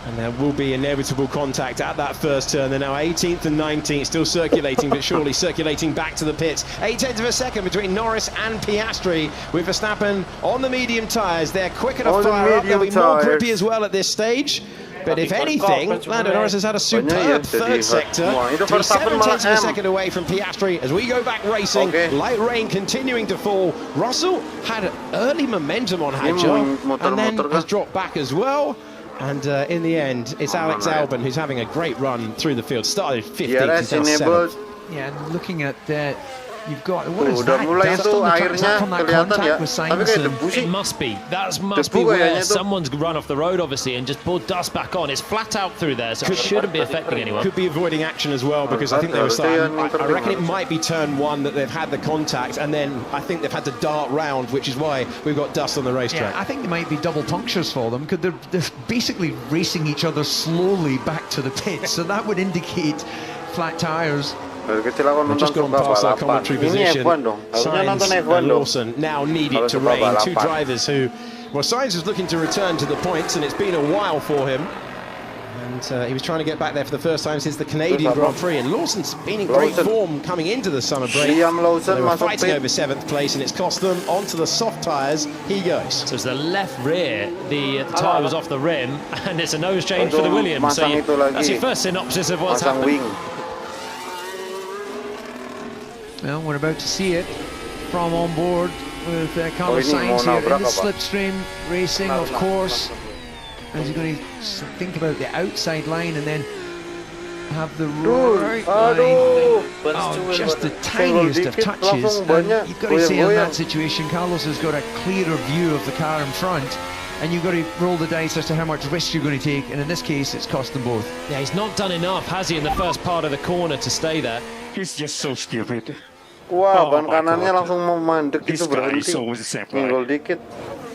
And there will be inevitable contact at that first turn. They're now 18th and 19th, still circulating, but surely circulating back to the pits. 0.8 of a second between Norris and Piastri, with Verstappen on the medium tyres. They're quicker to On the fire up. They'll be medium more tyres. grippy as well at this stage. But if anything, Lando Norris has had a superb third sector. To be 0.7 of a second away from Piastri as we go back racing. Okay. Light rain continuing to fall. Russell had early momentum on Hadjar and then has dropped back as well. And in the end, it's Alex Albon who's having a great run through the field. Started 15th and now 7th. Yeah, and looking at that, you've got what is udah that? mulai Dust itu on the track. Is airnya that from that kelihatan contact ya. with Tapi Sainz kayak and- debu sih. It must be. That must be Debu where kayaknya tuh. someone's run off the road, obviously, and just poured dust back on. It's flat out through there, so it shouldn't be affecting anyone. Could be avoiding action as well because I think they were starting. I reckon it might be turn 1 that they've had the contact, and then I think they've had to dart round, which is why we've got dust on the racetrack. Yeah, I think there might be double punctures for them because they're basically racing each other slowly back to the pits, so that would indicate flat tyres. Dari kecil aku They've nonton just gone suka past our balapan. commentary Ini position. F1 dong. Harusnya nonton Sainz F1 and dong. Lawson now needed Kalau to suka rein. Two balapan. drivers who, well, Sainz was looking to return to the points, and it's been a while for him. And he was trying to get back there for the first time since the Canadian Grand Prix. And Lawson's been in great Lawson. form coming into the summer break. Liam Lawson They were masuk fighting pit. over 7th place, and it's cost them. Onto the soft tyres, he goes. So it's the left rear, the tyre was off the rim, and it's a nose change for the Williams. So Masang itu lagi. that's your first synopsis of what's Masang happened. wing. Well, we're about to see it from on board with Carlos ini Sainz mau here in nabrak the apa? slipstream racing, of course. As you're going to think about the outside line and then have the right line. Aduh. Oh, just the tiniest of dikit, touches. langsung And banyak you've got to say in goyang-goyang. that situation, Carlos has got a clearer view of the car in front, and you've got to roll the dice as to how much risk you're going to take. And in this case, it's cost them both. Yeah, he's not done enough, has he, in the first part of the corner to stay there? He's just so stupid. Wah, Oh ban my kanannya God. langsung mau mandek This gitu guy is berhenti. always the same guy. Nyenggol dikit.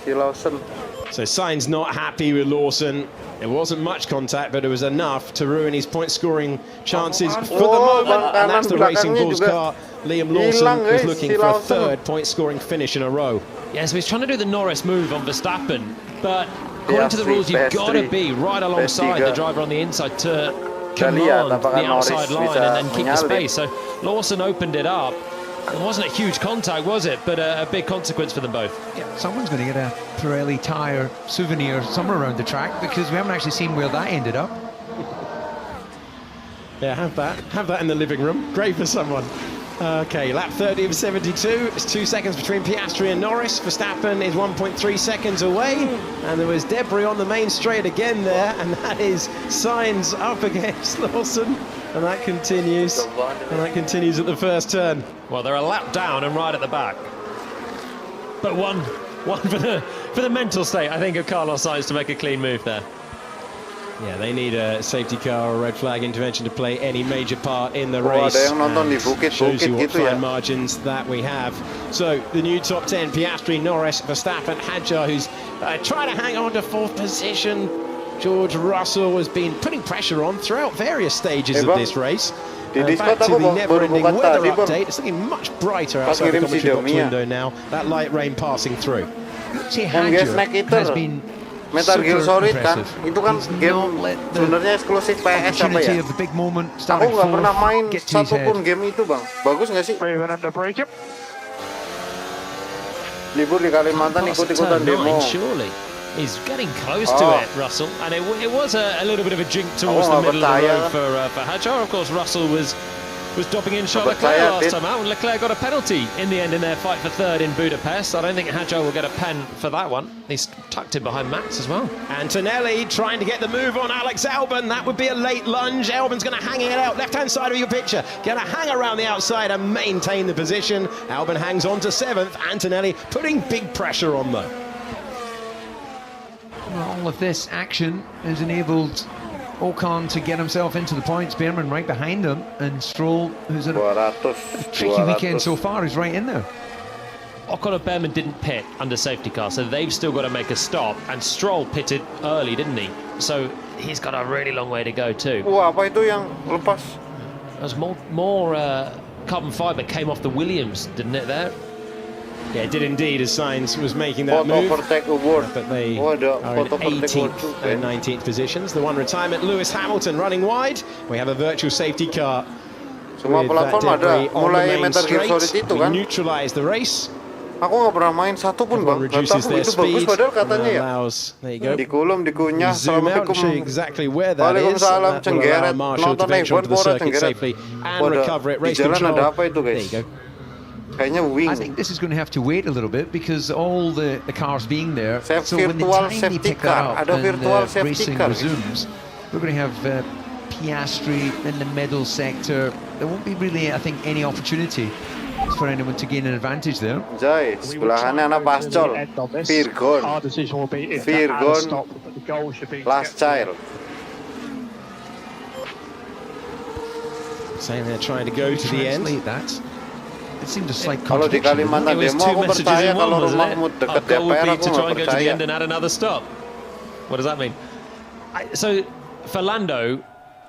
Si Lawson. So Sainz not happy with Lawson. It wasn't much contact, but it was enough to ruin his point-scoring chances for the Oh, moment. And that's the Racing belakangnya Bulls juga car. Liam Lawson hilang, was guys, looking si for a Lawson. third point-scoring finish in a row. Yeah, so he's trying to do the Norris move on Verstappen, but according to the Piastri, rules, you've got to Piastri. be right alongside P3. the driver on the inside to Kita lihat command apakah the outside Norris line bisa and keep the menyalip. space. So Lawson opened it up. It wasn't a huge contact, was it? But a big consequence for them both. Yeah, someone's going to get a Pirelli tyre souvenir somewhere around the track because we haven't actually seen where that ended up. Yeah, have that in the living room. Great for someone. Okay, lap 30 of 72. It's 2 seconds between Piastri and Norris. Verstappen is 1.3 seconds away. And there was debris on the main straight again there. And that is Sainz up against Lawson. And that continues. And that continues at the first turn. Well, they're a lap down and right at the back. But one for the mental state, I think, of Carlos Sainz to make a clean move there. Yeah, they need a safety car or a red flag intervention to play any major part in the Oh, race. ada yang nonton di And bukit-bukit shows you what gitu ya. fine margins that we have. So the new top 10: Piastri, Norris, Verstappen, Hadjar, who's trying to hang on to 4th position. George Russell has been putting pressure on throughout various stages of Bang, this race. di Back Discord to aku the baru never-ending buka weather tadi, Bang. update. It's looking much brighter Pas outside the ngirim si commentary box Domia. window now. That light rain passing through. Say Yang gas Hadjar naik itu has loh. been Metal Gear Solid kan, itu kan game sebenarnya eksklusif PS apa ya? Aku nggak pernah main satupun game itu bang. Bagus nggak sih? Libur di Kalimantan ikut-ikutan demo. He's getting close to it, Russell, and it was a little bit of a jink towards the middle of the road for Hadjar. Of course, Russell was dropping in Charles Leclerc last time out, and Leclerc got a penalty in the end in their fight for third in Budapest. I don't think Hadjar will get a pen for that one. He's tucked in behind Max as well. Antonelli trying to get the move on Alex Albon. That would be a late lunge. Albon's going to hang it out. Left-hand side of your picture. Going to hang around the outside and maintain the position. Albon hangs on to 7th. Antonelli putting big pressure on though. Well, all of this action has enabled Ocon to get himself into the points. Behrman right behind him, and Stroll, who's had a tricky weekend so far, is right in there. Ocon and Behrman didn't pit under safety car, so they've still got to make a stop. And Stroll pitted early, didn't he? So he's got a really long way to go too. Wah, apa itu yang lepas? There's more carbon fibre came off the Williams, didn't it there? Yeah, it did indeed, as Sainz was making that move. But they are in 18th and 19th positions. The one retirement, Lewis Hamilton running wide. We have a virtual safety car. Semua platform ada, mulai Metal Gear Solid itu kan. Neutralize the race. Aku nggak pernah main satu pun bang. Kata aku itu bagus padahal katanya ya. There you go. Dikulum, dikunyah. Zoom out and show you exactly where that is. Waalaikumsalam, Cenggeret. Nonton F1 Bora Cenggeret. And recover it. Race control. Ada apa itu guys? There you go. I think this is going to have to wait a little bit because all the cars being there. So when the time they pick that up and racing resumes, we're going to have Piastri in the middle sector. There won't be really, I think, any opportunity for anyone to gain an advantage there. Jai, sebelahannya anak Pascol, Virgon, last child. Saying they're trying to go to the end. It seemed a slight Kalau di contradiction. Kalimantan demo aku percaya kalau rumahmu dekat DPR aku try nggak and go to the percaya. end and add another stop. What does that mean? So for Lando,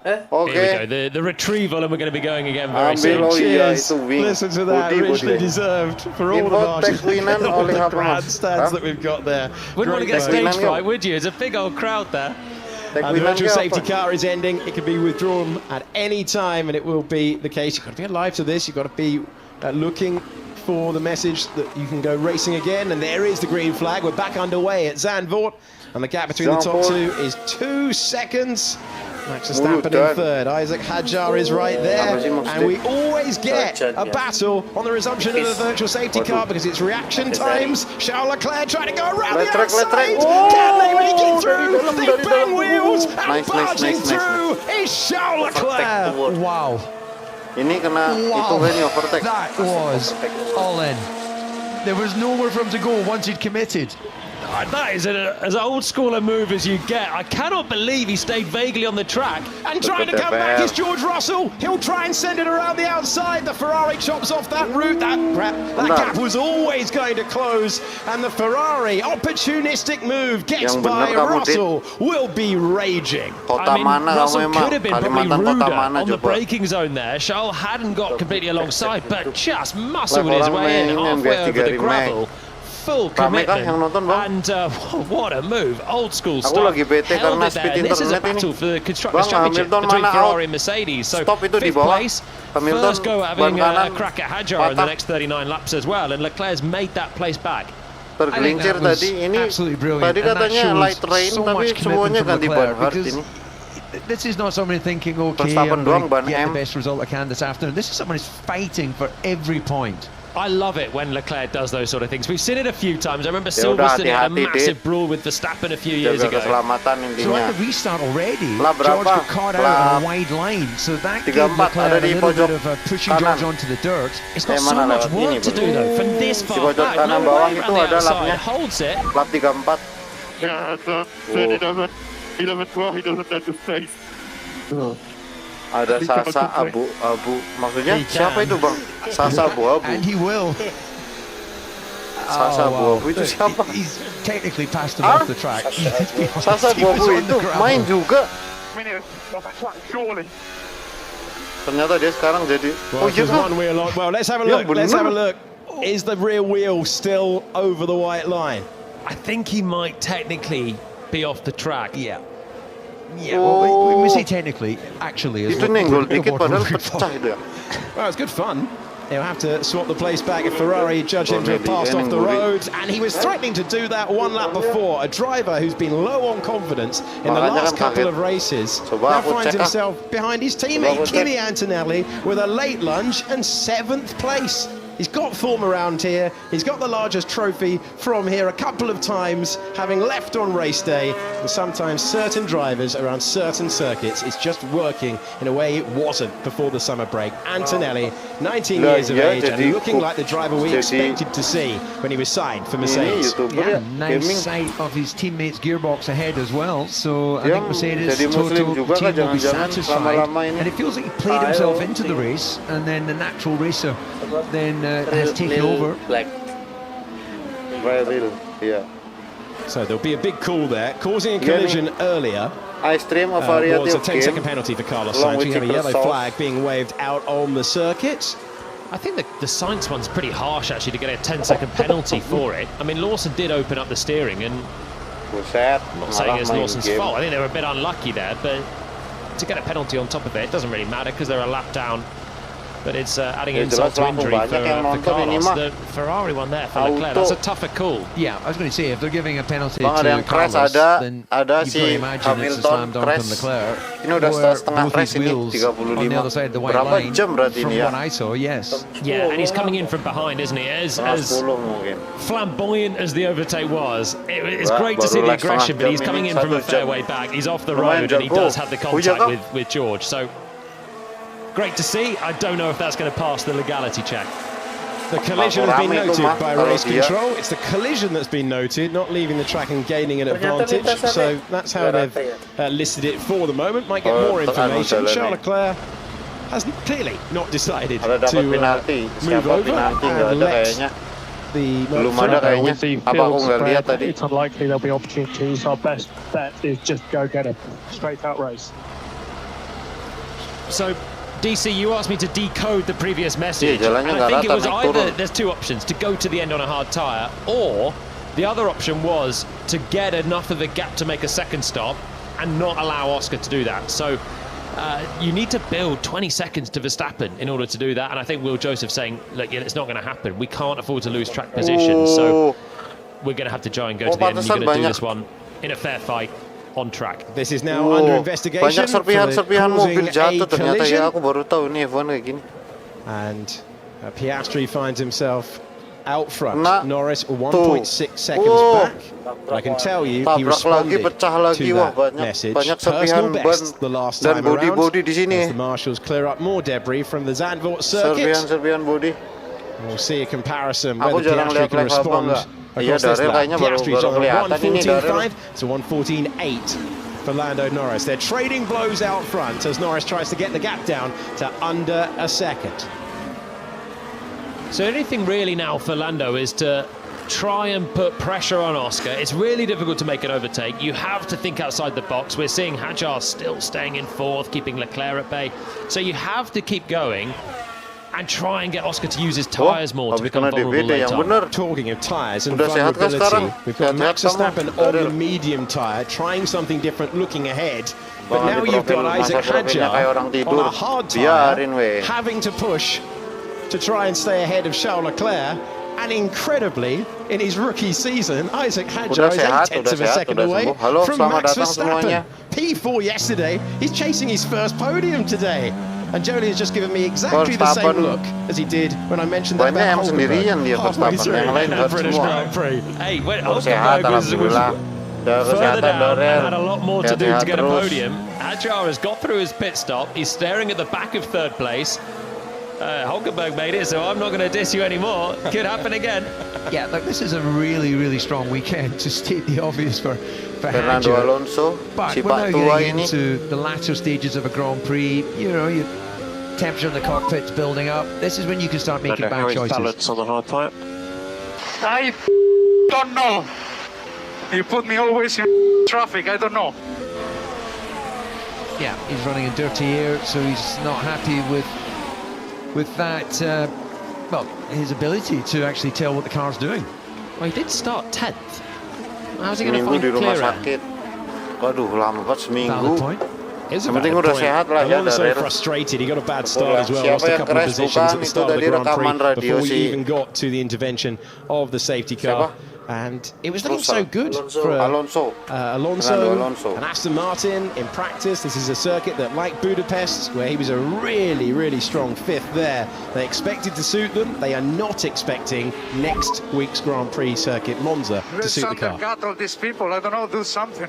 here we go. The retrieval, and we're going to be going again very soon. Cheers. Listen to that, richly deserved for all the grandstands that we've got there. Wouldn't want to get stage fright, would you? There's a big old crowd there. And the virtual safety car is ending. It can be withdrawn at any time, and it will be the case. You've got to be alive to this. You've got to be looking for the message that you can go racing again. And there is the green flag. We're back underway at Zandvoort, and the gap between the top two is 2 seconds. Max Verstappen in third. Isaac Hadjar is right there, and we always get a battle on the resumption of the virtual safety car because it's reaction times. Charles Leclerc trying to go around the outside. Can they make it through? They bang wheels and barging through is Charles Leclerc. Wow. Ini kena itu ini overtake. That was all in. There was nowhere for him to go once he'd committed. That is as old school a move as you get. I cannot believe he stayed vaguely on the track. And trying to come back is George Russell. He'll try and send it around the outside. The Ferrari chops off that route. That gap was always going to close. And the Ferrari opportunistic move gets by Russell. Will be raging. I mean, Russell could have been probably ruder on the braking zone there. Charles hadn't got completely alongside, but just muscled his way in halfway over the gravel. Full commitment, and what a move, old school stuff. Held it there, and this is a battle for the Constructors' Championship between Ferrari and Mercedes. So fifth place, first go at having a crack at Hadjar in the next 39 laps as well, and Leclerc's made that place back. Tergelincir tadi, ini tadi katanya light rain, tapi semuanya ganti ban hard ini. This is not somebody thinking, okay, I'm going to get the best result I can this afternoon. This is someone who's fighting for every point. I love it when Leclerc does those sort of things. We've seen it a few times. I remember Silverstone had a massive brawl with Verstappen a few years ago. So at the restart already, George got caught out on a wide line. So that gave Leclerc a little bit of pushing George onto the dirt. It's got so much work to do though. From this far back, no way around the outside, holds it. Lap 34. Yeah, he doesn't let the space. Ada Sasa abu-abu, maksudnya siapa itu bang? Sasa abu-abu. And he will. Sasa abu-abu itu siapa? He's technically passed him off the track. Sasa abu-abu itu main juga. Ternyata dia sekarang jadi. Oh iya kan? Well, let's have a look. Let's have a look. Is the rear wheel still over the white line? I think he might technically be off the track. Yeah. Yeah, well, we say technically, actually, Itu nenggol dikit padahal pecah itu ya. Well, it's good fun. He'll have to swap the place back if Ferrari judge him to have passed off the road, and he was threatening to do that one lap before. A driver who's been low on confidence in the last couple of races now finds himself behind his teammate Kimi Antonelli with a late lunge and 7th place. He's got form around here. He's got the largest trophy from here a couple of times, having left on race day. And sometimes certain drivers around certain circuits, it's just working in a way it wasn't before the summer break. Antonelli, 19 years of age, and looking like the driver we expected to see when he was signed for Mercedes. Yeah, nice sight of his teammates' gearbox ahead as well. So I think Mercedes total team will be satisfied. And it feels like he played himself into the race, and then the natural racer then has taken over. So there'll be a big call there, causing a collision earlier. Was a 10-second penalty for Carlos Sainz. We have a yellow flag being waved out on the circuit. I think the Sainz one's pretty harsh, actually, to get a 10-second penalty for it. I mean, Lawson did open up the steering, and I'm not saying it's Lawson's fault. I think they were a bit unlucky there, but to get a penalty on top of it doesn't really matter because they're a lap down. But it's adding insult to injury for Carlos. The Ferrari one there for Leclerc, that's a tougher call. Yeah, I was going to say, if they're giving a penalty to Carlos, then you can imagine it's a slam dunk on Leclerc. Ini udah setengah race ini, 35 on the other side of the white berapa line, jam berarti from ini ya? what I saw, yes. Yeah, and he's coming in from behind, isn't he? As flamboyant as the overtake was, it's great to see the aggression, but he's coming in from a fair way back. He's off the road, and he does have the contact with George. So great to see. I don't know if that's going to pass the legality check. The collision has been noted by race control. It's the collision that's been noted, not leaving the track and gaining an advantage. So that's how they've listed it for the moment. Might get more information. Charles Leclerc has clearly not decided to move over and let the It's unlikely there'll be opportunities. Our best bet is just go get a straight out race. So DC, you asked me to decode the previous message. And I think it was either, there's two options, to go to the end on a hard tyre, or the other option was to get enough of a gap to make a second stop and not allow Oscar to do that. So you need to build 20 seconds to Verstappen in order to do that. And I think Will Joseph saying, look, it's not going to happen. We can't afford to lose track position. So we're going to have to try and go to the end. And you're going to do this one in a fair fight on track. This is now under investigation. Banyak serpihan mobil jatuh ternyata ya, aku baru tahu ini F1 kayak gini. And Piastri finds himself out front. Norris 1.6 seconds back. But I can tell you, he responded to that message. Personal best the last time around. As the marshals clear up more debris from the Zandvoort circuit. Serpihan body. We'll see a comparison whether Piastri can respond across this lap. Piastri's on 1:14.5 to 1:14.8 for Lando Norris. They're trading blows out front as Norris tries to get the gap down to under a second. So anything really now for Lando is to try and put pressure on Oscar. It's really difficult to make an overtake. You have to think outside the box. We're seeing Hadjar still staying in fourth, keeping Leclerc at bay. So you have to keep going and try and get Oscar to use his tyres more to become vulnerable later. Talking of tyres and vulnerability, we've got Max Verstappen on the medium tyre, trying something different, looking ahead. But now you've got Isaac Hadjar on a hard tyre, having to push to try and stay ahead of Charles Leclerc. And incredibly, in his rookie season, Isaac Hadjar is 0.8 of a second away from Max Verstappen. P4 yesterday, he's chasing his first podium today. And Jolie has just given me exactly the same look as he did when I mentioned that about Hulkenberg halfway through the British Grand Prix. Hey, when Hulkenberg was further down and had a lot more to do to get a podium, Hadjar has got through his pit stop. He's staring at the back of third place. Hulkenberg made it, so I'm not going to diss you anymore. Could happen again. Yeah, look, this is a really, really strong weekend, to state the obvious for Fernando Hadjar. Alonso, But si we're now Pak Tua getting ini. into the latter stages of a Grand Prix. You know, your temperature in the cockpit's building up. This is when you can start making bad choices. Balance on the hard tyre. I don't know. You put me always in traffic. I don't know. Yeah, he's running in dirty air, so he's not happy with that. Well, his ability to actually tell what the car's doing. Well, he did start 10th. How's he going to Minggu find di rumah clear air? sakit. Waduh, lama banget seminggu. Valid point. It's a Yang penting valid udah point. sehat lah ya. Alonso Dari frustrated. He got a bad start as well. Siapa Lost a yang couple of crash positions bukan? at the Itu start of tadi the Grand Prix rekaman radio before si he even got to the intervention of the safety car. Siapa? And it was looking so good Alonso. for Alonso. Alonso and Aston Martin in practice. This is a circuit that, like Budapest, where he was a really, really strong fifth there, they expected to suit them. They are not expecting next week's Grand Prix circuit, Monza, to suit the car. Got all these people. I don't know. Do something.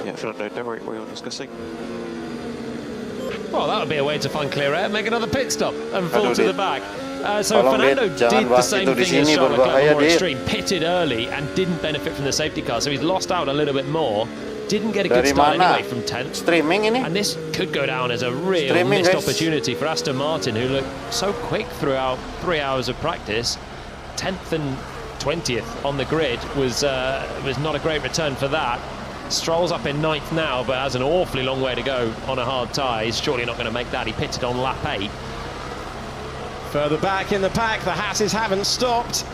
Yeah, Fernando, don't worry, we're discussing. Well, that would be a way to find clear air, make another pit stop and fall to the back. So Tolong, Fernando Dit, did jangan the bahas same itu di thing as sini, Charles berbahaya, Leclerc, more Dit. extreme, pitted early and didn't benefit from the safety car, so he's lost out a little bit more. Didn't get a good Dari start mana? anyway from 10th. Streaming ini. And this could go down as a real Streaming, missed guys. opportunity for Aston Martin, who looked so quick throughout 3 hours of practice. 10th and 20th on the grid was not a great return for that. Stroll's up in 9th now, but has an awfully long way to go on a hard tyre. He's surely not going to make that. He pitted on lap 8. Further back in the pack, the Hasses haven't stopped.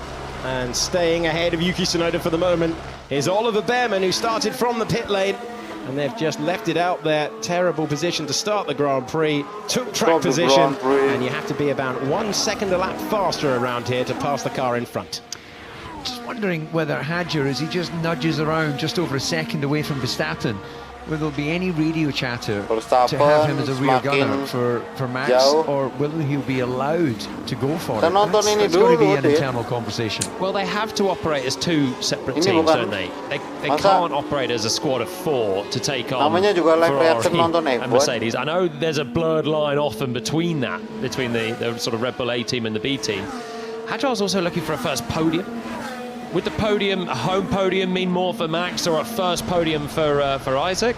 And staying ahead of Yuki Tsunoda for the moment is Oliver Behrman, who started from the pit lane. And they've just left it out there. Terrible position to start the Grand Prix. Took track position. And you have to be about 1 second a lap faster around here to pass the car in front. Just wondering whether Hadjar, as he just nudges around just over a second away from Verstappen, whether there'll be any radio chatter to have him as a rear gunner for Max, or whether he'll be allowed to go for it. Nonton ini That's going to be dulu, an Dit. internal conversation. Well, they have to operate as two separate Ini teams, bukan- don't they? They Masa- can't operate as a squad of 4 to take on Namanya juga live reaction Ferrari nonton and F1. Mercedes. I know there's a blurred line often between that, between the sort of Red Bull A team and the B team. Hadjar's also looking for a first podium. Would the podium, a home podium, mean more for Max or a first podium for Isaac?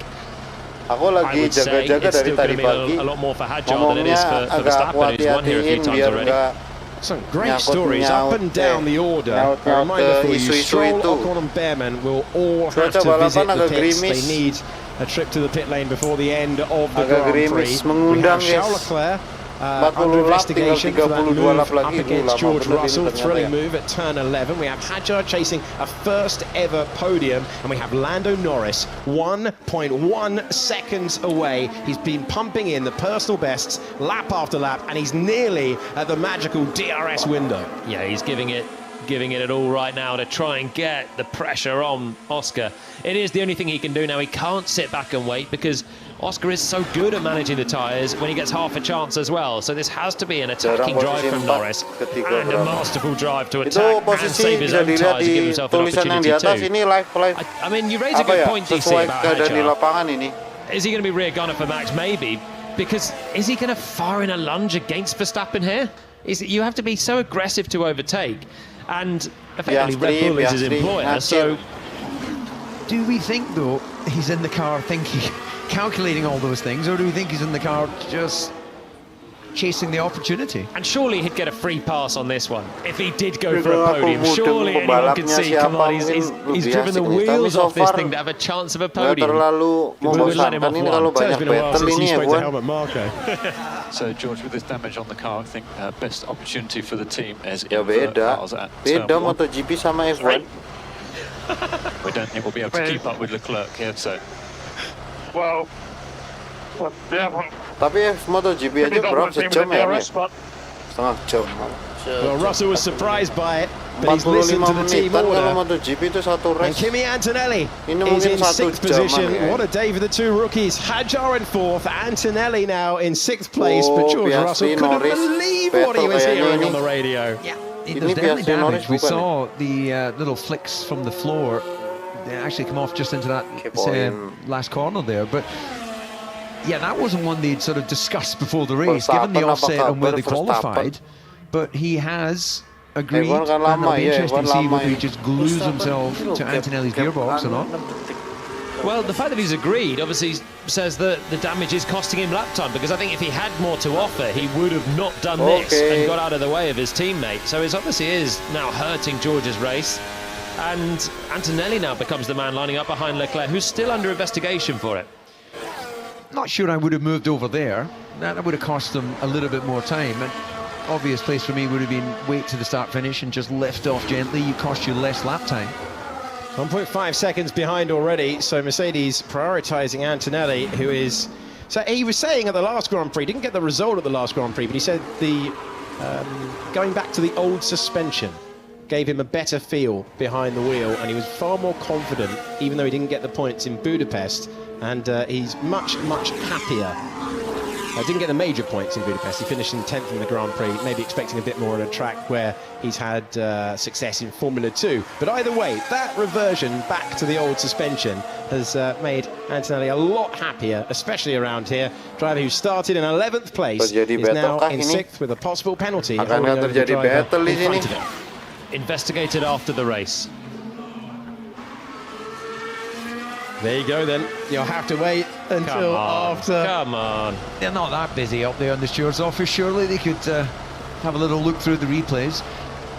Aku I lagi would say jaga-jaga it's dari still going tadi to be pagi. a lot more for Hadjar than it is Ngomongnya for agak Verstappen, who's won here a few hati-hatiin times biar already. nggak Some great Nyangkut- stories up and down the order. nyaut- A reminder for you, isu-isu Stroll, itu. Ocon and Behrman will all have Cuaca to balapan visit the agak pits. They gerimis. need a trip to the pit lane before the end of the Agak Grand Prix. gerimis, We mengundang, have Charles guys. Leclerc 40 under lap, investigation tinggal for that 32 move lap lagi. up against Lama George bener ini Russell, ternyata thrilling ya. move at turn 11. We have Hadjar chasing a first ever podium, and we have Lando Norris 1.1 seconds away. He's been pumping in the personal bests lap after lap, and he's nearly at the magical DRS window. Yeah, he's giving it all right now to try and get the pressure on Oscar. It is the only thing he can do now. He can't sit back and wait because Oscar is so good at managing the tyres when he gets half a chance as well. So this has to be an attacking drive from Norris and a masterful drive to Itu attack and posisi save his bisa own dilihat tyres to give di himself an tulisan yang di opportunity atas too. ini live I mean, you raise a apa good ya, point, DC, sesuai about keadaan di Hadjar. lapangan ini. Is he going to be rear gunner for Max? Maybe. Because is he going to fire in a lunge against Verstappen here? You have to be so aggressive to overtake. And effectively Red Bull is his employer, so... Do we think, though, he's in the car thinking, calculating all those things, or do we think he's in the car just chasing the opportunity? And surely he'd get a free pass on this one if he did go Itu for a aku podium. mudeng Surely anyone could pembalapnya see, come siapa, on, he's mungkin driven the lebih asik nih. wheels Tapi off this so thing to have a chance of a nggak podium. terlalu We would let him membosankan off ini one. kalau It's banyak been a while battle since ini you ya spoke to Wan. Helmut Marko. So, George, with this damage on the car, I think best opportunity for the team is Ya in for beda, cars at beda turn 1. MotoGP sama F1. We don't think we'll be able to keep up with Leclerc here, so Well, yeah, Tapi MotoGP aja berapa sejam ya? Setengah jam. Well, Russell was surprised by it, but he's listened 45 to the team menitan kalau order. MotoGP itu satu And race. Kimi Antonelli Ini is mungkin in 6th 1 jaman position. ya. What a day for the two rookies. Hadjar in 4th, Antonelli now in 6th place. But George Piastri, Russell couldn't Norris, believe what he was Vettel hearing kayaknya on the ini. radio. Yeah, Ini there's definitely Piastri, Norris damage. We bukan saw the little flicks from the floor. They actually come off just into that Kepoin. last corner there. But yeah, that wasn't one they'd sort of discussed before the race, given Verstappen the offset apa on where they kabar qualified. But he has agreed, F1 kan and lama, it'll be ya, interesting to F1 see lama whether he ini. just glues himself to Antonelli's gearbox or not. Well, the fact that he's agreed obviously says that the damage is costing him lap time, because I think if he had more to offer, he would have not done this and got out of the way of his teammate. So it obviously is now hurting George's race. And Antonelli now becomes the man lining up behind Leclerc, who's still under investigation for it. Not sure I would have moved over there. That would have cost them a little bit more time. An obvious place for me would have been wait to the start finish and just lift off gently. You cost you less lap time. 1.5 seconds behind already, so Mercedes prioritising Antonelli, who is... So he was saying at the last Grand Prix, didn't get the result at the last Grand Prix, but he said the going back to the old suspension gave him a better feel behind the wheel, and he was far more confident, even though he didn't get the points in Budapest, and he's much happier. Didn't get the major points in Budapest. He finished in 10th in the Grand Prix, maybe expecting a bit more on a track where he's had success in Formula 2. But either way, that reversion back to the old suspension has made Antonelli a lot happier, especially around here. Driver who started in 11th place is now in 6th with a possible penalty. Akan terjadi battle di sini. Investigated after the race. There you go then. You'll have to wait until after. Come on. They're not that busy up there in the stewards' office. Surely they could have a little look through the replays.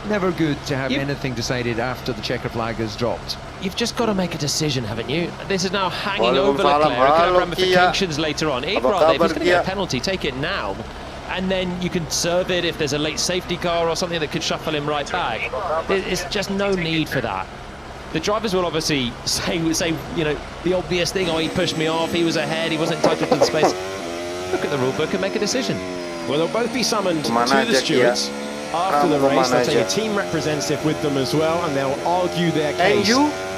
Never good to have anything decided after the checker flag is dropped. You've just got to make a decision, haven't you? This is now hanging over Leclerc. It could have ramifications later on. He'd rather, if he's going to get a penalty, take it now. And then you can serve it if there's a late safety car or something that could shuffle him right back. There's just no need for that. The drivers will obviously say, you know, the obvious thing, oh, he pushed me off, he was ahead, he wasn't entitled to the space. Look at the rule book and make a decision. Well, they'll both be summoned to the stewards after the race. They'll take a team representative with them as well, and they'll argue their case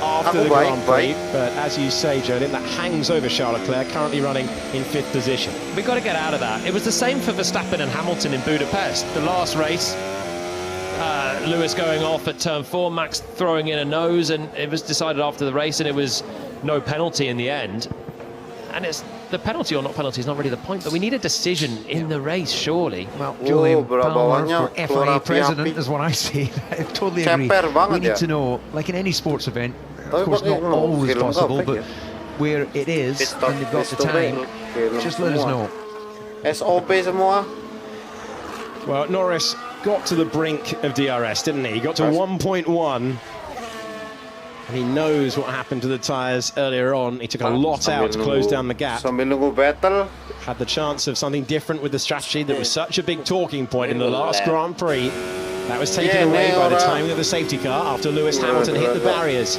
after the Grand Prix. But as you say, Jolin, that hangs over Charles Leclerc, currently running in 5th position. We've got to get out of that. It was the same for Verstappen and Hamilton in Budapest. The last race, Lewis going off at turn 4, Max throwing in a nose, and it was decided after the race, and it was no penalty in the end. And it's the penalty or not penalty is not really the point, but we need a decision in the race, surely. Well, Julian Palmer for FIA president is what I say. I totally agree. We need to know, like in any sports event, of course not always possible, but where it is and they've got the time, just let us know. SOP semua. Well, Norris got to the brink of DRS, didn't he? He got to 1.1. And he knows what happened to the tyres earlier on. He took a lot out to close down the gap. Had the chance of something different with the strategy that was such a big talking point in the last Grand Prix. That was taken away by the timing of the safety car after Lewis Hamilton hit the barriers.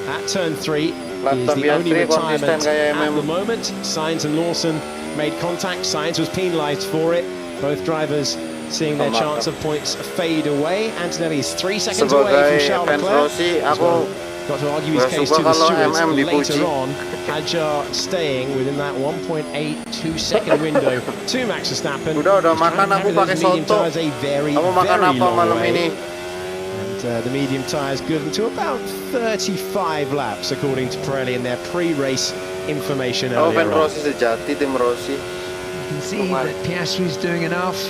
At turn 3 is the only retirement at the moment. Sainz and Lawson made contact. Sainz was penalised for it. Both drivers seeing their chance of points fade away. Antonelli is 3 seconds away from Charles Leclerc. Got to argue his case to the stewards later on. Hajar staying within that 1.82 second window to Max Verstappen. Udah makan aku pakai soto. Kamu makan apa malam ini? And the medium tyres good until about 35 laps, according to Pirelli in their pre-race information earlier on. Rossi sejati, tim Rossi. You can see that Piastri is doing enough.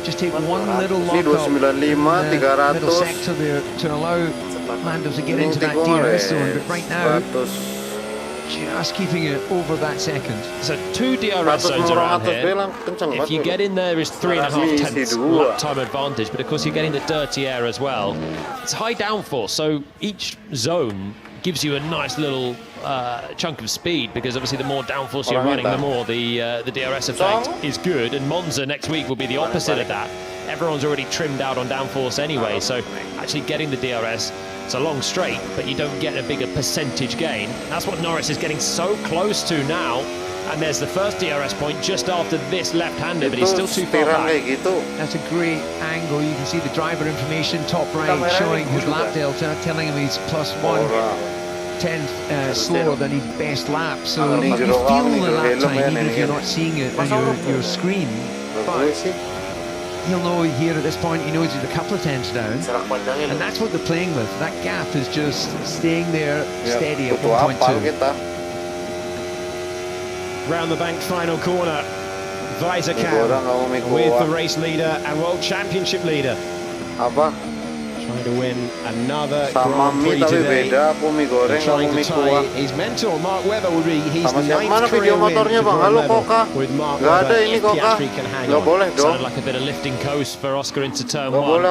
Just take one little lock up in the middle sector there to allow Lando to get into that DRS zone, but right now, just keeping it over that second. So 2 DRS zones around here. If you get in there, it's 3.5 tenths lap time advantage, but of course you're getting the dirty air as well. It's high downforce, so each zone gives you a nice little chunk of speed, because obviously the more downforce you're running, the more the DRS effect is good. And Monza next week will be the opposite of that. Everyone's already trimmed out on downforce anyway, so actually getting the DRS, it's a long straight, but you don't get a bigger percentage gain. That's what Norris is getting so close to now. And there's the first DRS point just after this left-hander, but he's still too far back. That's a great angle. You can see the driver information top right showing his lap delta, telling him he's +1 tenth slower than his best lap. So you feel the lap time, even if you're not seeing it on your screen. But he'll know here at this point, he knows he's a couple of tenths down, and that's what they're playing with. That gap is just staying there steady at 1.2. Round the bank final corner, Weizsäcker with the race leader and World Championship leader. Trying to win another Grand Prix today. Trying to tie his mentor, Mark Webber, would be his 9th career win with Mark Webber if Piastri can hang on. Sounded like a bit of lifting coast for Oscar into turn 1.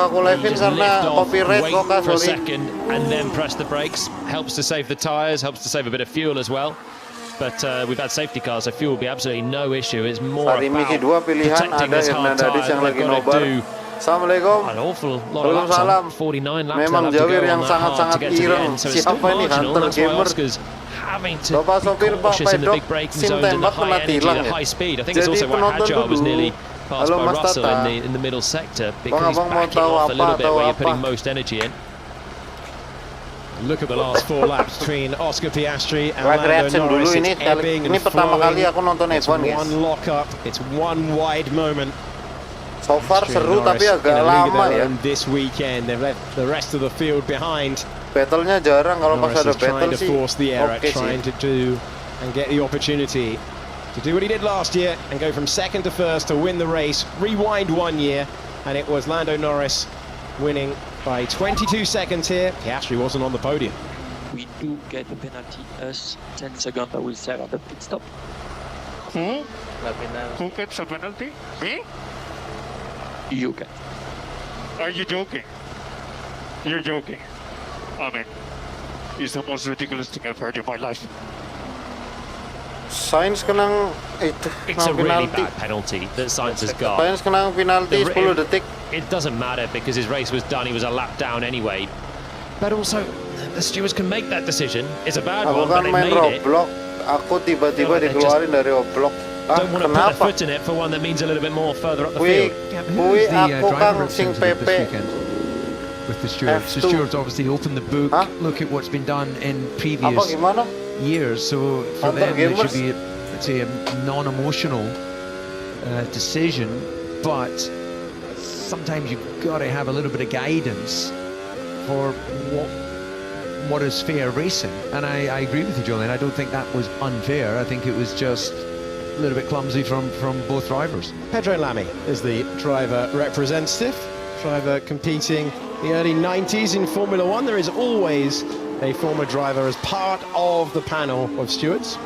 Just lift off, wait for a second, and then press the brakes. Helps to save the tyres, helps to save a bit of fuel as well. But we've had safety cars, so fuel will be absolutely no issue. It's more about protecting this hard tyre. They've got to do Assalamualaikum. An awful lot of laps Waalaikumsalam. on. 49 laps Memang to go Jawir on yang that hard to sangat-sangat get to the ireng. end. So it's still Siapa ini marginal. Hunter That's why Gamer? Oscar's having to Bapak be sopir Pak cautious in the Pedok, big braking SIM zones and the tembak high kena energy, tilang the ya. high speed. I think it's Jadi also why penonton Hajar was dulu. nearly passed Halo by Mas Russell Tata. in the middle sector Bang, because he's abang mau backing tahu off a little apa, bit tahu where you're apa? putting most energy in. Look at the last 4 laps between Oscar Piastri and Live Lando reaction dulu Norris. ini It's ebbing ini and pertama kali flowing. aku nonton It's F1 guys. one lock-up, it's one wide moment. So far Piastri and seru tapi Norris agak in a league of lama their ya. own this weekend. They've left the rest of the field behind. Battle-nya jarang kalau pas Norris ada is trying battle to sih. force the error, Oke sih. trying to do and get the opportunity to do what he did last year and go from second to first to win the race. Rewind 1 year, and it was Lando Norris winning by 22 seconds here. Piastri wasn't on the podium. We do get a penalty, us 10 seconds I will set at the pit stop. Who? La penal. Who gets a penalty? Me? You get. Are you joking? You're joking. I mean, it's the most ridiculous thing I've heard in my life. Sainz kenang itu It's a kenang really penalti. bad penalty that Sainz has got. Sainz kenang penalti The- 10 detik. It doesn't matter because his race was done. He was a lap down anyway. But also, the stewards can make that decision. It's a bad Aku one, but kan they main made it. Roblox. Aku tiba-tiba Yeah, they dikeluarin dari Roblox. Ah, Don't want to put their kenapa? foot in it for one that means a little bit more further up the Kui, field. Yeah, but who kui was the aku driver kan representative sing this PP. weekend with the stewards? The F2. stewards obviously opened the book, Huh? look at what's been done in Apa previous gimana? years. So for Hunter them, it Gamers? should be, let's say, a non-emotional decision. But sometimes you've got to have a little bit of guidance for what is fair racing. And I agree with you, Julian. I don't think that was unfair. I think it was just a little bit clumsy from both drivers. Pedro Lamy is the driver representative, driver competing the early 90s in Formula One. There is always a former driver as part of the panel of stewards.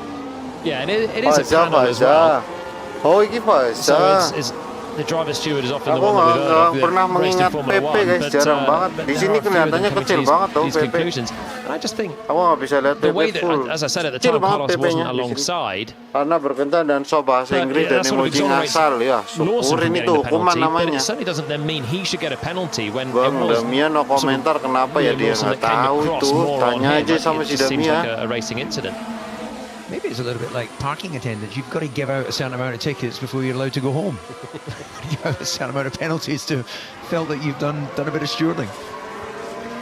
Yeah, and it is a Faza, panel as well. Faza. Oh, ini So Faza. it's the driver steward is often the Aku one that we've heard of nggak pernah that raced in mengingat Formula PP, One, guys, but, jarang banget. but Di there sini are a few of them kelihatannya coming to kecil these- banget tau these PP. conclusions. And I just think Aku nggak bisa lihat the PP way that, full. as I said at the Kecil time, banget Carlos PP-nya wasn't di sini. alongside. Karena berkentaan dan so bahasa But, Inggris yeah, dan that sort of emoji exonerates ngasal ya. Lawson Syukurin from itu getting the hukuman penalty, but namanya. it certainly doesn't then mean he should get a penalty when it Bang, was Damia no sort of komentar kenapa ya William dia Lawson nggak that came tahu across itu. more on Tanya him. aja sama It si just seems Damia. like a racing incident. Maybe it's a little bit like parking attendants. You've got to give out a certain amount of tickets before you're allowed to go home. You have a certain amount of penalties to feel that you've done a bit of stewarding.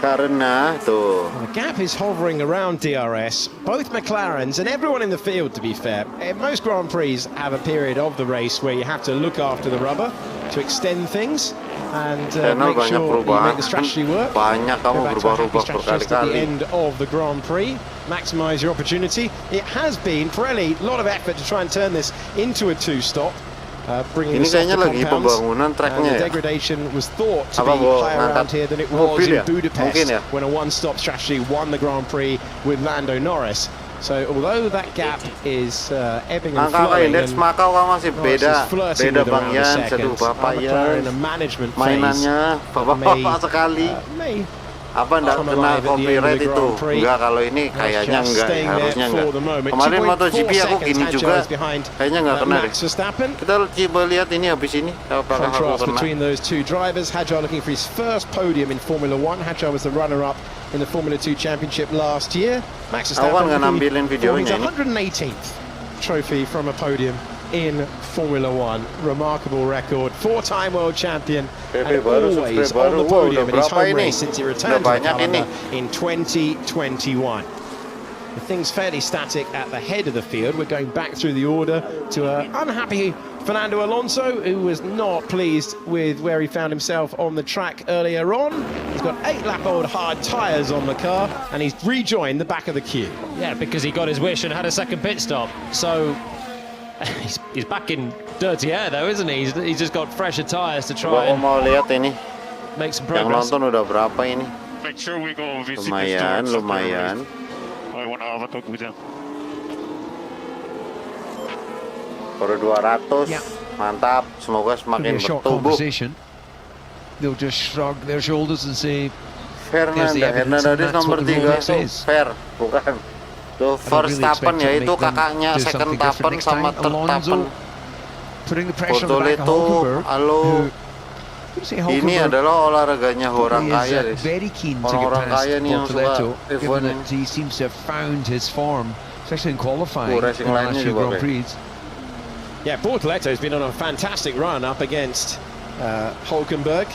Karena tuh. The gap is hovering around DRS, both McLarens and everyone in the field, to be fair. Most Grand Prix have a period of the race where you have to look after the rubber to extend things and Channel make banyak sure you perubahan. make the strategy work. Banyak kamu Go back to a happy berubah-ubah strategist at the berkali-kali. end of the Grand Prix. Maximise your opportunity. It has been, Pirelli, a lot of effort to try and turn this into a two-stop. Bringing Ini the softer kayaknya lagi compounds, pembangunan and tracknya the ya. degradation was thought to Apa be mau higher ngangkat around here than it was mobil in ya? Budapest Mungkin ya. when a one-stop strategy won the Grand Prix with Lando Norris. So although that gap is ebbing and Angka flowing, indeks and Makau kan masih Norris beda. is flirting Beda with Bang around a Yan, second. aduh Bapak McLaren in Yan. a management phase Mainannya bapak-bapak sekali. may Apa ndak come kena alive at the end of copyright the itu? Grand Prix. Enggak, kalau ini kayaknya Just enggak, staying harusnya there for enggak. the moment. Kemarin 2.4 MotoGP aku seconds gini Hadjar juga. is behind, Kayaknya enggak kena deh. Max Verstappen. Kita coba lihat ini habis ini apakah aku Contrast kena. between those two drivers. Hadjar looking for his first podium in Formula One. Hadjar was the runner-up in the Formula 2 Championship last year. Max Aku kan Verstappen nggak nampilin for his videonya ini. 118th trophy from a podium in Formula One. Remarkable record. Four-time world champion and baru, always subscribe on the baru. Wow, podium udah in his berapa home ini? race since he Udah returned to the banyak calendar ini. in 2021. The thing's fairly static at the head of the field. We're going back through the order to an unhappy Fernando Alonso, who was not pleased with where he found himself on the track earlier on. He's got 8-lap-old hard tyres on the car, and he's rejoined the back of the queue. Yeah, because he got his wish and had a second pit stop. So he's back in dirty air though, isn't he? He's just got fresher tyres to try Aku and mau lihat ini. make some Yang progress. nonton udah berapa ini? Make sure we go visit Lumayan, the stewards after the lumayan. race. I want to have a talk with them. Baru 200. Yeah. Mantap, semoga It'll be semakin a short bertumbuh. conversation. They'll just shrug their shoulders and say, Hernandaadis that's nomor what the 3 rule tuh says. fair, bukan. Tuh Verstappen ya itu kakaknya do second something different tapen next sama time. third tapen. Alonso putting the pressure on the back of Betul itu, Hulkenberg, halo. who Ini adalah olahraganya orang kaya, very keen to get orang past kaya nih yang suka Bortoleto, given F1 that he seems to have found his form, especially in qualifying in racing the lainnya last few juga Grand Prix. Yeah, Bortoleto has been on a fantastic run up against Hulkenberg,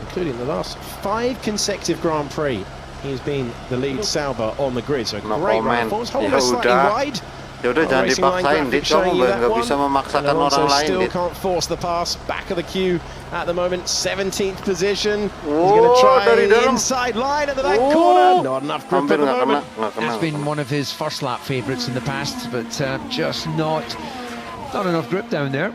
including the last 5 consecutive Grand Prix. He's been the lead Sauber on the grid, so a great run performance. Hulkenberg slightly wide. Yaudah jangan dipaksain, Dit, kamu nggak bisa memaksakan orang lain, still Dit. can't force the pass. Back of the queue at the moment, 17th position. He's going to try the inside line at the back corner. Not enough grip at the moment. That's been one of his first lap favourites in the past, but just not enough grip down there.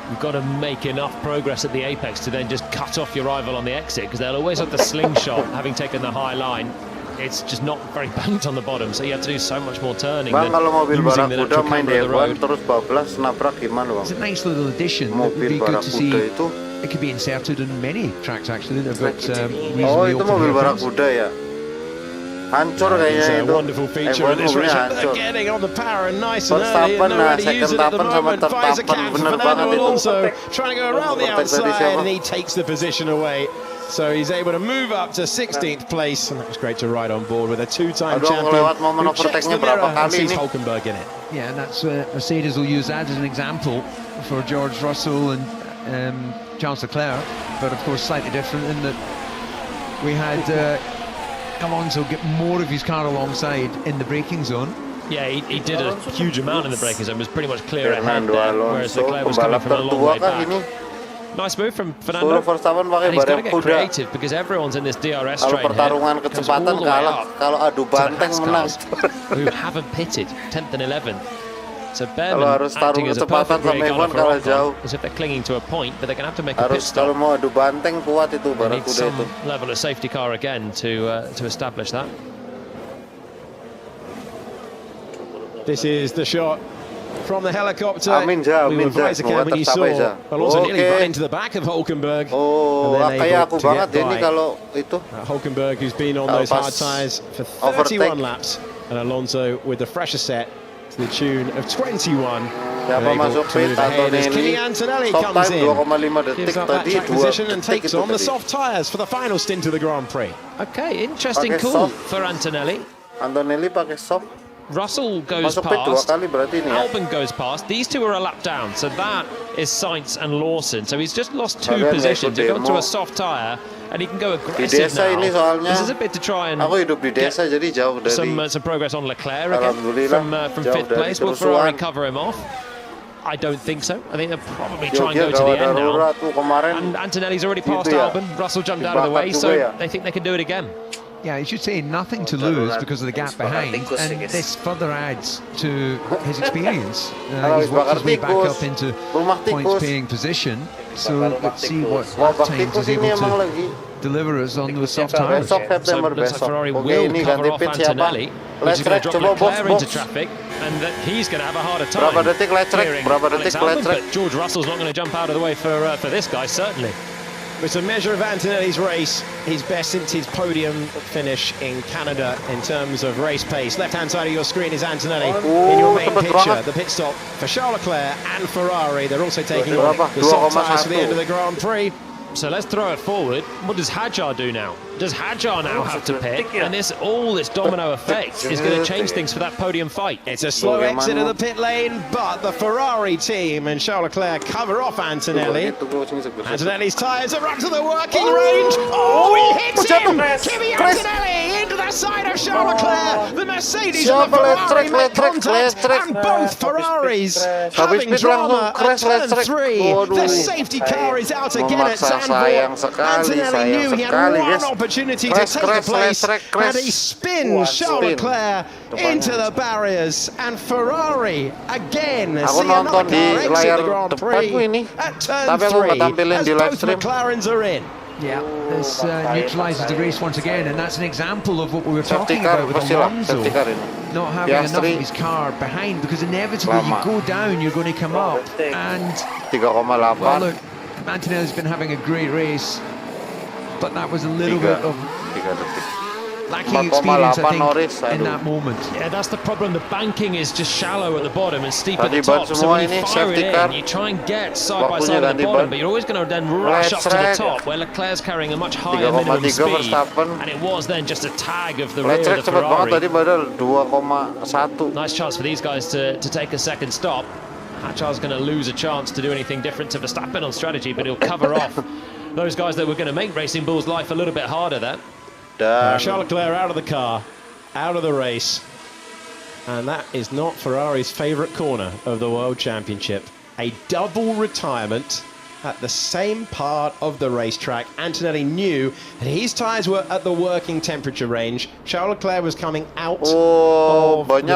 You've got to make enough progress at the apex to then just cut off your rival on the exit, because they'll always have the slingshot having taken the high line. It's just not very banked on the bottom, so you have to do so much more turning. Bang, kalau mobil Barakuda main di F1 terus bablas nabrak gimana, Bang? It's a nice little addition. Mobil Barakuda itu. It could be inserted in many tracks actually. But oh, itu mobil Barakuda ya. Hancur kayaknya itu. Wonderful feature of this race. They're getting on the power and nice and early, and nowhere to use it at the moment. Fires a cap for Fernando Alonso, trying to go around the outside, and he takes the position away. So he's able to move up to 16th place, and that was great to ride on board with a 2-time champion who checks the mirror and sees Hulkenberg in it. Yeah, and that's Mercedes will use that as an example for George Russell and Charles Leclerc, but of course slightly different in that we had Alonso get more of his car alongside in the braking zone. Yeah, he did a huge amount in the braking zone, was pretty much clear ahead there, whereas Leclerc was coming from a long way back. Nice move from Fernando, and he's got to get creative because everyone's in this DRS train pertarungan kecepatan kalah, kalau adu banteng menang. Who haven't pitted, 10th and 11th. So Behrman acting as a perfect brake on for Ocon, as if they're clinging to a point, but they're going to have to make a pit stop. Kalau mau adu banteng kuat itu Barakuda itu. Some level of safety car again to establish that. This is the shot from the helicopter. Amin when you saw Alonso nearly run into the back of Hulkenberg. Oh, kayak aku banget ini kalau itu. Hulkenberg, who's been on those hard tyres for 31 laps, and Alonso with the fresher set to the tune of 21. Siapa masuk pit? Antonelli comes in, gives up that track position and takes on the soft tyres for the final stint of the Grand Prix. Okay, interesting call for Antonelli. Antonelli pakai soft. Russell goes past, Albon goes past, these two are a lap down, so that is Sainz and Lawson, so he's just lost 2 positions, he's gone to a soft tyre, and he can go aggressive now. This is a bit to try and get some progress on Leclerc again, from 5th place. Will Ferrari cover him off? I don't think so. I think they'll probably try and go to the end now. And Antonelli's already passed Albon, Russell jumped out of the way, so they think they can do it again. Yeah, you should say nothing to lose because of the gap behind, and this further adds to his experience. He's worked his way back up into points-paying position, so let's see what time he's able to deliver us on the soft tyres. So it looks like Ferrari will cover off Antonelli, which is going to drop Leclerc into traffic, and that he's going to have a harder time clearing Alex Albon, but George Russell's not going to jump out of the way for this guy, certainly. It's a measure of Antonelli's race, his best since his podium finish in Canada in terms of race pace. Left-hand side of your screen is Antonelli in your main picture. The pit stop for Charles Leclerc and Ferrari. They're also taking on the soft tyres for the end of the Grand Prix. So let's throw it forward. What does Hadjar do now? Does Hadjar now have to pit? And all this domino effect is going to change things for that podium fight. It's a slow exit of the pit lane, but the Ferrari team and Charles Leclerc cover off Antonelli. Antonelli's tyres are up to the working range. Oh, he hits him! Kimi Antonelli into the side of Charles Leclerc. The Mercedes and the Ferrari make contact, and both Ferraris having drama at turn 3. The safety car is out again at Zandvoort. Antonelli knew he had one opportunity to take the place, and he spins Charles Leclerc into the barriers, and Ferrari again see another car exit the Grand Prix at turn 3 as both McLarens are in. Yeah, this neutralises the race once again, and that's an example of what we were talking about with Alonso not having enough of his car behind, because inevitably you go down, you're going to come up, and well, look, Antonelli's been having a great race, but that was a little bit of lacking experience, I think, Norris, in that moment. Yeah, that's the problem. The banking is just shallow at the bottom and steep at the top. So when you fire it in, you try and get side by side at the bottom, but you're always going to then rush up to the top, where Leclerc's carrying a much higher minimum speed. And it was then just a tag of the rear of the Ferrari. Nice chance for these guys to take a second stop. Hatchar's going to lose a chance to do anything different to Verstappen on strategy, but he'll cover off those guys that were going to make Racing Bull's life a little bit harder there. Charles Leclerc out of the car, out of the race. And that is not Ferrari's favourite corner of the World Championship. A double retirement at the same part of the racetrack. Antonelli knew that his tyres were at the working temperature range. Charles Leclerc was coming out of the pits,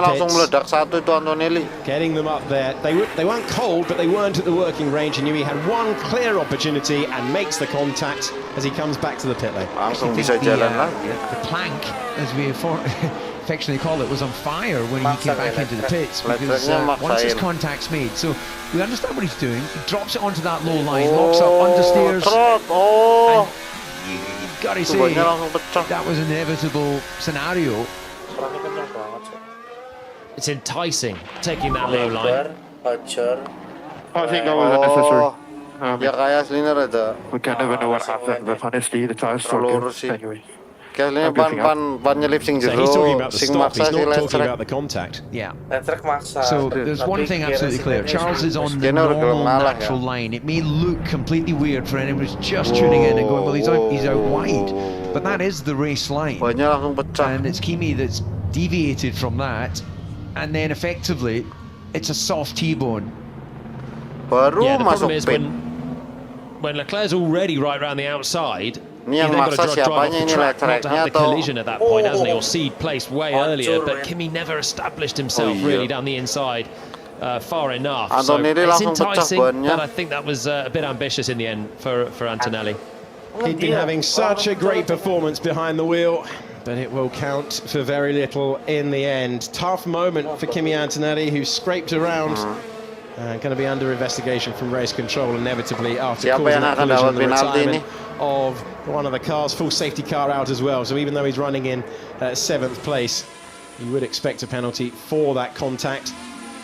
getting them up there. They weren't cold, but they weren't at the working range. He knew he had one clear opportunity and makes the contact as he comes back to the pit lane. The plank, as we affectionately call it, was on fire when he came back into the pits, because once his contact's made, so we understand what he's doing. He drops it onto that low line, locks up understeers, and you've got to say that was an inevitable scenario. It's enticing, taking that low line. I think that was unnecessary. We can never know what happened, but honestly, the tires so good. Anyway. So he's talking about the stop, he's not talking about the contact. Yeah. So there's one thing absolutely clear. Charles is on the normal, natural line. It may look completely weird for anyone who's just tuning in and going, well, he's out wide. But that is the race line. And it's Kimi that's deviated from that. And then effectively, it's a soft T-bone. Yeah, the problem is when Leclerc's already right around the outside, he's then got to drive off the track not to have the collision at that point, hasn't he? Or seed placed way earlier, but Kimi never established himself really down the inside far enough. So it's enticing, but I think that was a bit ambitious in the end for Antonelli. He'd been having such a great performance behind the wheel, but it will count for very little in the end. Tough moment for Kimi Antonelli, who scraped around. Going to be under investigation from race control inevitably after causing that collision, the retirement of one of the cars, full safety car out as well. So even though he's running in 7th place, you would expect a penalty for that contact.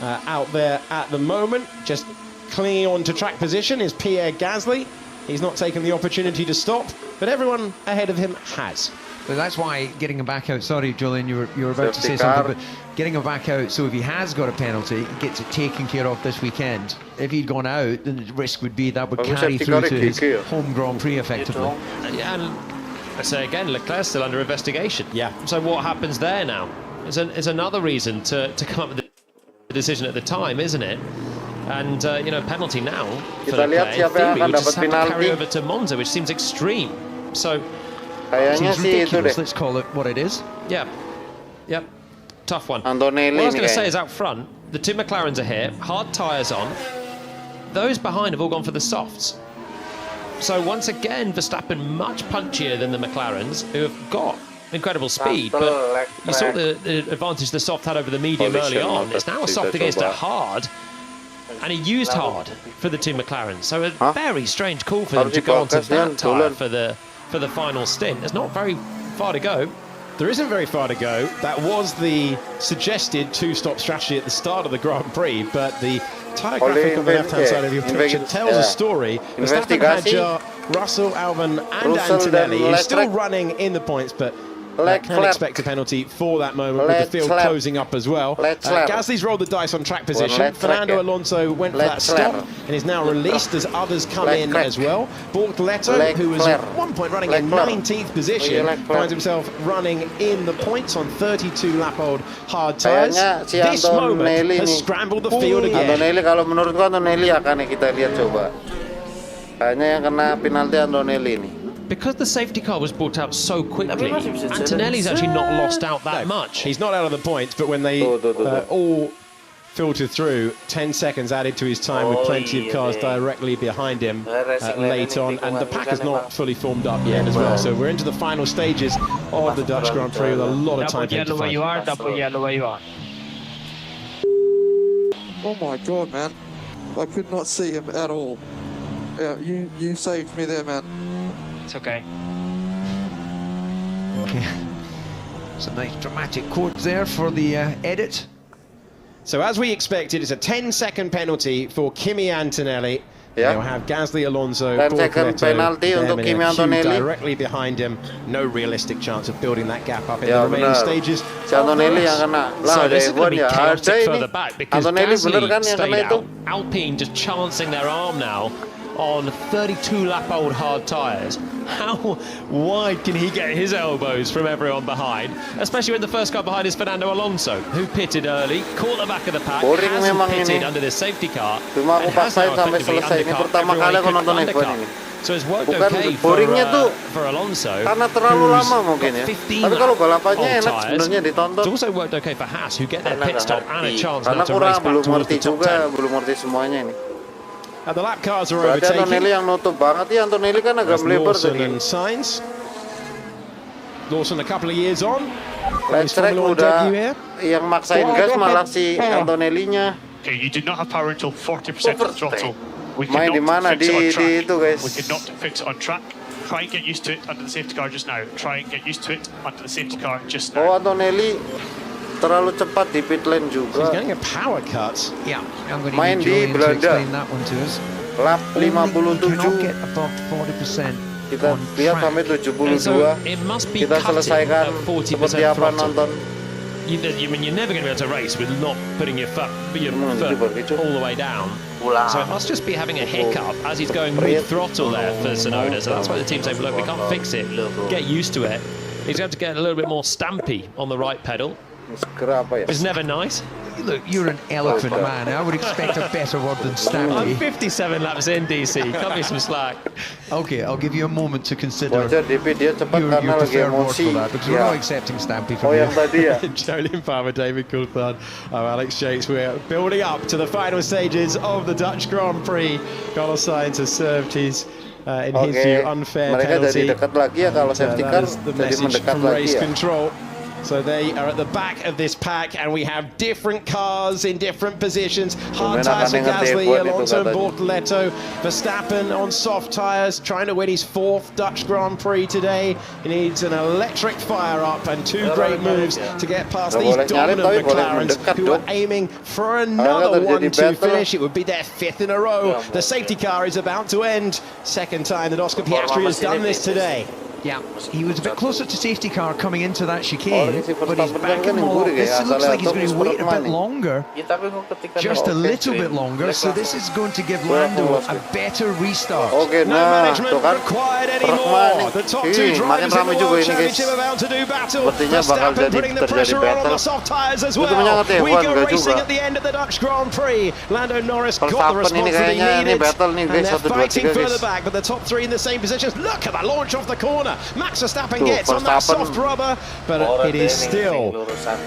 Out there at the moment, just clinging on to track position is Pierre Gasly. He's not taken the opportunity to stop, but everyone ahead of him has. But that's why getting him back out, sorry Julian, you were about to say something, but getting him back out, so if he has got a penalty, he gets it taken care of this weekend. If he'd gone out, then the risk would be that would carry through to his home Grand Prix effectively. Yeah, and I say again, Leclerc's still under investigation. Yeah. So what happens there now? Is another reason to come up with the decision at the time, isn't it? And, you know, penalty now for Leclerc, in theory, would just have to carry over to Monza, which seems extreme. So seems ridiculous, let's call it what it is. Yeah, yep, tough one. What I was going to say is out front, the two McLarens are here, hard tyres on. Those behind have all gone for the softs. So once again, Verstappen much punchier than the McLarens, who have got incredible speed, but you saw the advantage the soft had over the medium early on. It's now a soft against a hard, and he used hard for the two McLarens. So a very strange call for them to go onto that tyre for the final stint. There's not very far to go. There isn't very far to go. That was the suggested two-stop strategy at the start of the Grand Prix, but the tyre graphic on the left-hand side of your picture tells a story. Verstappen, Hadjar, Russell, Albon and Antonelli is still running in the points, but can expect a penalty for that moment with the field closing up as well. Gasly's rolled the dice on track position. Fernando Alonso went for that stop and is now released as others come in as well. Bortoleto, who was at one point running in 19th position, finds himself running in the points on 32-lap-old hard tyres. This moment has scrambled the field again. Antonelli, kalau menurutku Antonelli akan kita lihat coba. Kayaknya yang kena penalti Antonelli ini. Because the safety car was brought out so quickly, Antonelli's actually not lost out that much. He's not out of the points, but when they all filtered through, 10 seconds added to his time with plenty of cars directly behind him late on, and the pack is not fully formed up yet as well. So we're into the final stages of the Dutch Grand Prix with a lot of time to find. Double yellow where you are. Oh my god, man. I could not see him at all. Yeah, you saved me there, man. It's okay. Some nice dramatic quotes there for the edit. So as we expected, it's a 10-second penalty for Kimi Antonelli. They'll have Gasly, Alonso, 10-second penalty untuk Kimi Antonelli. Directly behind him. No realistic chance of building that gap up in the remaining stages. Si Antonelli yang kena. So this is going to be chaotic ini. further back because Antonelli Gasly bener kan yang kena stayed itu? out. Alpine just chancing their arm now on 32-lap-old hard tyres. How wide can he get his elbows from everyone behind? Especially when the first car behind is Fernando Alonso, who pitted early, caught the back of the pack, hasn't pitted under this safety car, Cuma aku and has now paksain sampai effectively selesai. Ini undercut pertama everyone kali he aku could nonton F1 undercut. ini. So it's worked Bukan okay boringnya tuh for Alonso. karena terlalu who's lama mungkin ya. got 15 Tapi kalau balapannya old enak tyres. sebenarnya ditonton. It's also worked okay for Haas, who get their Karena pit stop nggak and a ngerti. chance Karena now to race kurang back belum towards ngerti the top juga, 10. belum ngerti semuanya ini. The lap cars are Berarti overtaking. Antonelli yang nutup banget ya. Antonelli kan agak melebar Lawson tadi. and Sainz. Lawson a couple of years on. Light track udah yang maksain gas malah si Antonelli-nya. Okay, you did not have power until 40% of the throttle. We Main di mana fix it on track. di itu guys. We could not fix it on track. Try and get used to it under the safety car just now. Try and get used to it under the safety car just now. Oh, Antonelli terlalu cepat di pit lane He's juga. getting a power cut. Yeah, I'm going to Main need di Julian to Belanda. explain that one to us. Lap Only you cannot 57. get above 40% Kita on lihat track. sampai And so 72. it must be Kita cutting selesaikan at 40% seperti apa throttle. nonton. You mean you're never going to be able to race with not putting your foot all the way down. So it must just be having a hiccup as he's going mid-throttle there for Tsunoda. So that's why the team's saying, look, we can't fix it. Get used to it. He's going to get a little bit more stampy on the right pedal. Segera apa ya? It's never nice. Look, you're an eloquent man. I would expect a better word than I'm stampy. 57 laps in DC. Cut me some slack. Okay, I'll give you a moment to consider Wajar DP dia cepat your karena lagi preferred word emosi. for that, because we're not accepting stampy Oh from yang you. tadi ya. Jolien Palmer, David Coulthard, Alex Yates. We're building up to the final stages of the Dutch Grand Prix. Carlos Sainz has served his, in his view, unfair mereka penalty. jadi dekat lagi ya kalau safety That car is the jadi message mendekat from lagi race ya. control. So they are at the back of this pack, and we have different cars in different positions. Hard tyres for Gasly, Alonso, Bortoleto, Verstappen on soft tyres, trying to win his 4th Dutch Grand Prix today. He needs an electric fire up and 2 great moves to get past these dominant McLarens who are aiming for another 1-2 finish. It would be their 5th in a row. The safety car is about to end. Second time that Oscar Piastri has done this today. Yeah, he was a bit closer to safety car coming into that chicane, but he's back in the This looks like he's going to wait a bit longer, just a little bit longer, so this is going to give Lando a better restart. Oke, No nah, management tuh kan. required anymore. The top 2 makin drivers in ramai the juga World ini guys. Championship about to do battle. Sepertinya bakal Verstappen jadi putting the terjadi pressure on battle. the soft tyres as Itu well. menyengat We F1 go enggak racing juga. at the end of the Dutch Grand Prix. Lando Norris got the Verstappen response ini that he kayaknya ini needed, battle nih and guys, they're 1, 2, fighting 3 further guys. back, but the top 3 in the same positions. Look at the launch off the corner. Max Verstappen Tuh, gets on that Verstappen. soft rubber, but it is still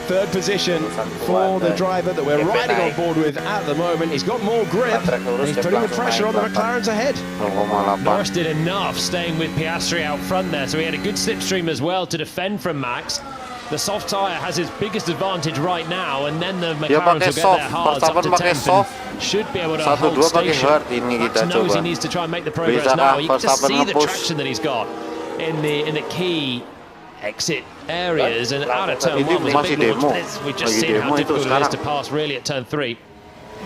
3rd position for the driver that we're riding on board with at the moment. He's got more grip, and he's putting the pressure on the McLarens ahead. 0,8. Norris did enough staying with Piastri out front there, so he had a good slipstream as well to defend from Max. The soft tyre has his biggest advantage right now, and then the McLarens will get their hards up to 10th and should be able to hold 1-2 pakai station. hard ini Max kita knows coba. he needs to try and make the progress Bisakah now. You can just Verstappen see the nge-push? traction that he's got in the key exit areas, and out of turn Ini 1 was a masih big launch, demo. but we've just Lagi seen how demo itu difficult it is sekarang. to pass really at turn 3.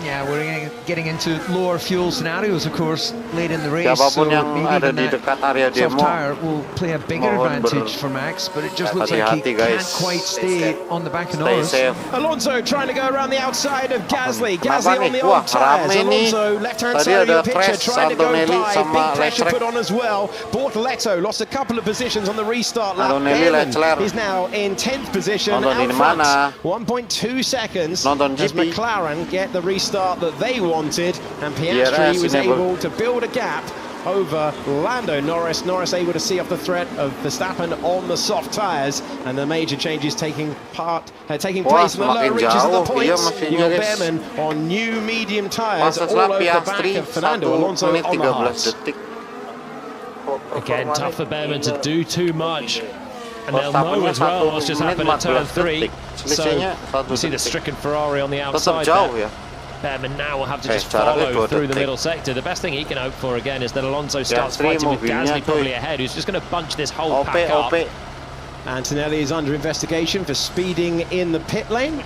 Yeah, we're getting into lower fuel scenarios, of course, late in the race, so Siapapun yang maybe ada even di that dekat area soft demo, tyre will play a bigger mohon advantage for Max, but it just looks like he hati-hati, can't guys. quite stay on the back of stay Norris. safe. Alonso trying to go around the outside of Gasly. Kenapa Gasly on nih? the Wah, old tyres. rame nih. Alonso left-hand Tadi side of ada your picture crash trying to go Antonelli by. sama Big pressure Leclerc. put on as well. Bortoleto lost a couple of positions on the restart lap. Antonelli, Leclerc. He's now in 10th position Nonton out di front. mana? 1.2 seconds Nonton as GP. McLaren get the restart that they wanted, and Biar Piastri was never. able to build a gap over Lando Norris. Norris able to see off the threat of Verstappen on the soft tyres, and the major changes taking place in the lower semakin reaches of the jauh. Iya, points. mesinnya, You got guys. Behrman on new medium tyres all Setelah over the back Piastri of Fernando 1 Alonso menit on the 13 hards. detik. Again, tough for Behrman to do too much. And they'll Verstappennya know as well 1 what's just menit happened at turn 14 3. detik. Selisihnya So 1 you see the detik. stricken Ferrari on the Tetap outside jauh there. ya. Behrman now will have to just jaraknya follow 2 through the detik. middle sector. The best thing he can hope for again is that Alonso starts Piastri fighting with mobilnya, Gasly probably cuy. ahead, who's just going to bunch this whole OP, pack up. OP. Antonelli is under investigation for speeding in the pit lane.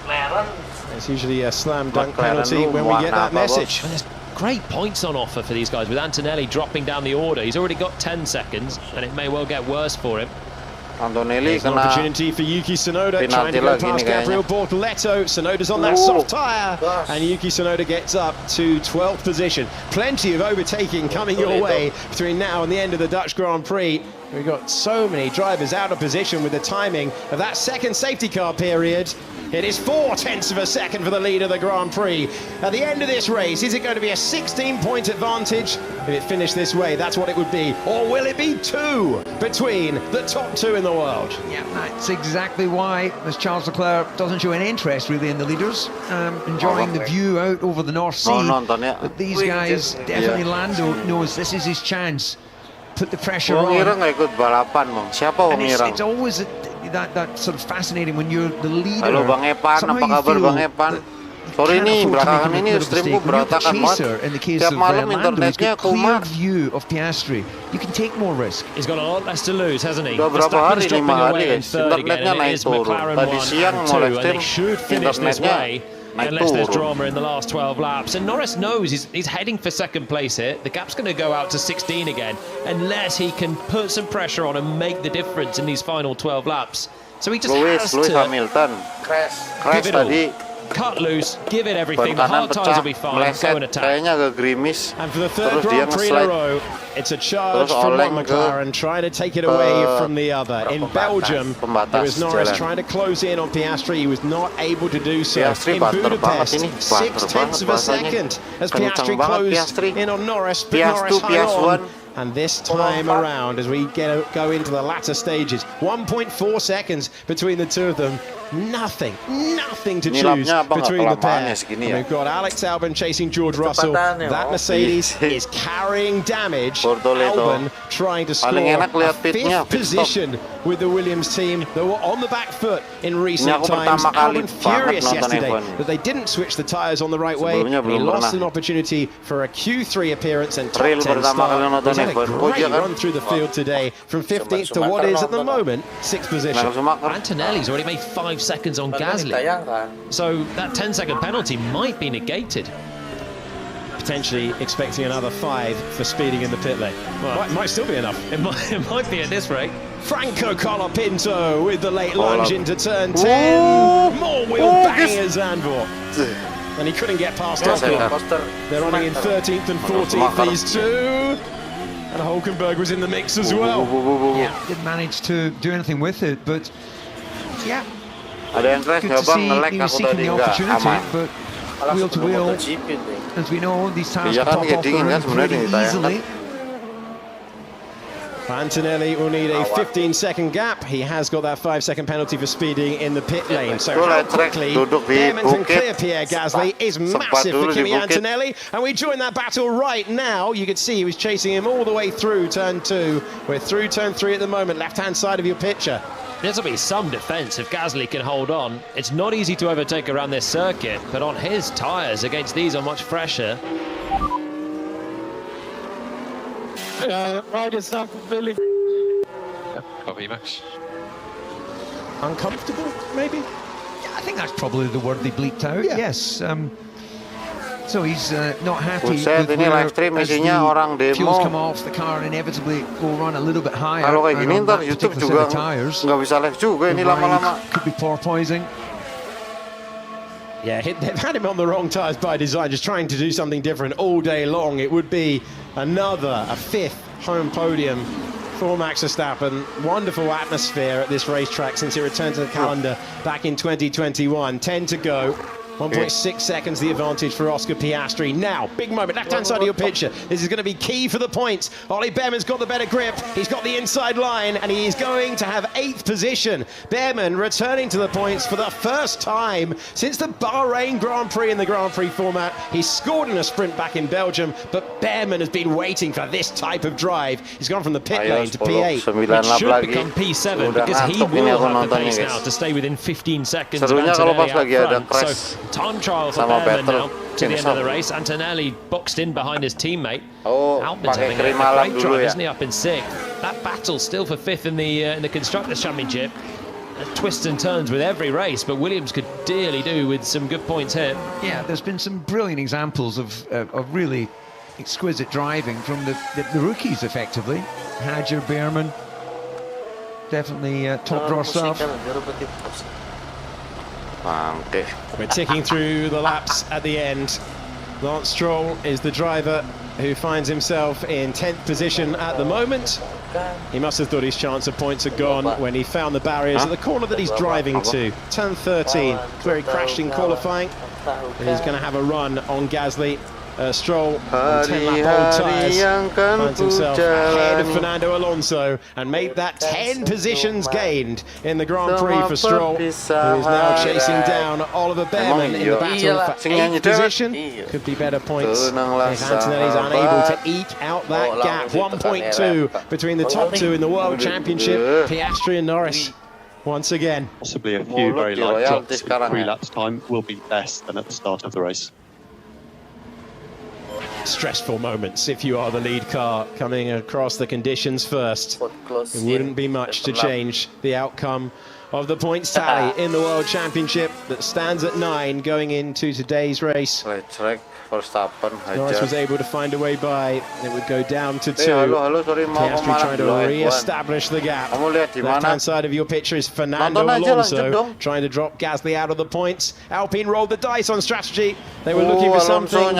It's usually a slam dunk penalty when we get that message. And there's great points on offer for these guys, with Antonelli dropping down the order. He's already got 10 seconds, and it may well get worse for him. Antonelli an opportunity for Yuki Tsunoda trying to go past Gabriel Bortoleto. Tsunoda's on that soft tyre, and Yuki Tsunoda gets up to 12th position. Plenty of overtaking coming your way between now and the end of the Dutch Grand Prix. We've got so many drivers out of position with the timing of that second safety car period. It is 0.4 of a second for the lead of the Grand Prix. At the end of this race, is it going to be a 16-point advantage? If it finished this way, that's what it would be. Or will it be 2 between the top 2 in the world? Yeah, that's exactly why, as Charles Leclerc doesn't show any interest really in the leaders, enjoying the view out over the North Sea. But these guys, definitely Lando knows this is his chance. Put the pressure on. And it's always that sort of fascinating when you're the leader. Halo Bang Epan, apa kabar Bang Epan? Sorry nih, belakangan ini streamku berantakan banget. Tiap malam internetnya kumat. View of Piastri, you can take more risk. He's got a lot less to lose, hasn't he? Udah berapa hari, 5 hari guys, internetnya naik turun. Tadi siang mau live stream, internetnya unless there's drama in the last 12 laps. And Norris knows he's heading for second place here. The gap's going to go out to 16 again, unless he can put some pressure on and make the difference in these final 12 laps. So he just has to Hamilton crash tadi. Cut loose, give it everything. The hard tyres will be fine. Go and attack. Kayaknya agak gerimis. And for the third Grand Prix in a row, it's a charge from one McLaren trying to take it away from the other. In Belgium, there was Norris trying to close in on Piastri. He was not able to do so. In Budapest, 0.6 of a second as Piastri closed in on Norris, but Norris hung on. And this time around, as we go into the latter stages, 1.4 seconds between the two of them. Nothing to choose between the pair. And we've got Alex Albon chasing George Russell. That Mercedes is carrying damage. Albon trying to score a 5th position with the Williams team that were on the back foot in recent times. Albon furious yesterday that they didn't switch the tyres on the right way. He lost an opportunity for a Q3 appearance and top 10 start. He's had a great run through the field today from 15th to what is at the moment 6th position. Antonelli's already made 5 seconds on Gasly, so that 10-second penalty might be negated. Potentially expecting another 5 for speeding in the pit lane. Well, it might still be enough. It might be at this rate. Franco Colapinto with the late lunge into turn 10. More wheel banging as Zandvoort. And he couldn't get past Ocon. They're running in 13th and 14th, these two. And Hulkenberg was in the mix as well. Yeah, didn't manage to do anything with it, but yeah. Ada yang crash nggak bang, nge-lag aku tadi nggak aman. But wheel to wheel, as we know, these tires can pop off pretty easily. Antonelli will need a 15-second gap. He has got that 5-second penalty for speeding in the pit lane. So how quickly Behrman can clear Pierre Gasly is massive for Kimi Antonelli. And we join that battle right now. You can see he was chasing him all the way through turn 2. We're through turn 3 at the moment, left-hand side of your picture. This will be some defence if Gasly can hold on. It's not easy to overtake around this circuit, but on his tyres against these are much fresher. Right, it's not really. Copy, Max. Uncomfortable, maybe? Yeah, I think that's probably the word they bleeped out. Yeah. Yes. So he's not happy with where as the fuels come off, the car inevitably will run a little bit higher. Kalau kayak gini ntar YouTube juga nggak bisa live juga ini lama-lama. Could be porpoising. Yeah, they've had him on the wrong tyres by design, just trying to do something different all day long. It would be a 5th home podium for Max Verstappen. Wonderful atmosphere at this racetrack since he returned to the calendar back in 2021. 10 to go. 1.6 seconds the advantage for Oscar Piastri. Now, big moment, left-hand side of your picture. This is going to be key for the points. Ollie Behrman's got the better grip. He's got the inside line, and he is going to have 8th position. Behrman returning to the points for the first time since the Bahrain Grand Prix in the Grand Prix format. He scored in a sprint back in Belgium, but Behrman has been waiting for this type of drive. He's gone from the pit lane to P8. It should become P7 because he will have the pace now to stay within 15 seconds of Antonelli out front. So, time trial for Behrman now to the end of the race. Antonelli boxed in behind his teammate. Albon's having a great drive, isn't he, up in 6th? that battle still for 5th in the Constructors' Championship. Twists and turns with every race, but Williams could dearly do with some good points here. Yeah, there's been some brilliant examples of really exquisite driving from the rookies, effectively. Hadjar, Behrman, definitely top drawer stuff. We're ticking through the laps at the end. Lance Stroll is the driver who finds himself in 10th position at the moment. He must have thought his chance of points had gone when he found the barriers at the corner that he's driving to. Turn 13, where he crashed in qualifying. He's going to have a run on Gasly. Stroll on 10-lap old tyres finds himself ahead of Fernando Alonso and made that 10 positions gained in the Grand Prix for Stroll, who is now chasing down Oliver Behrman in the battle for 8th position. Could be better points if Antonelli's unable to eke out that gap. 1.2 between the top two in the World Championship, Piastri and Norris. Once again. Possibly a few very light drops in 3 laps time will be less than at the start of the race. Stressful moments if you are the lead car coming across the conditions first. It wouldn't be much to change the outcome of the points tally in the World Championship that stands at 9 going into today's race. Norris was able to find a way by. It would go down to 2. Piastri trying to re-establish the gap. Left-hand side of your picture is Fernando Alonso trying to drop Gasly out of the points. Alpine rolled the dice on strategy. They were looking for something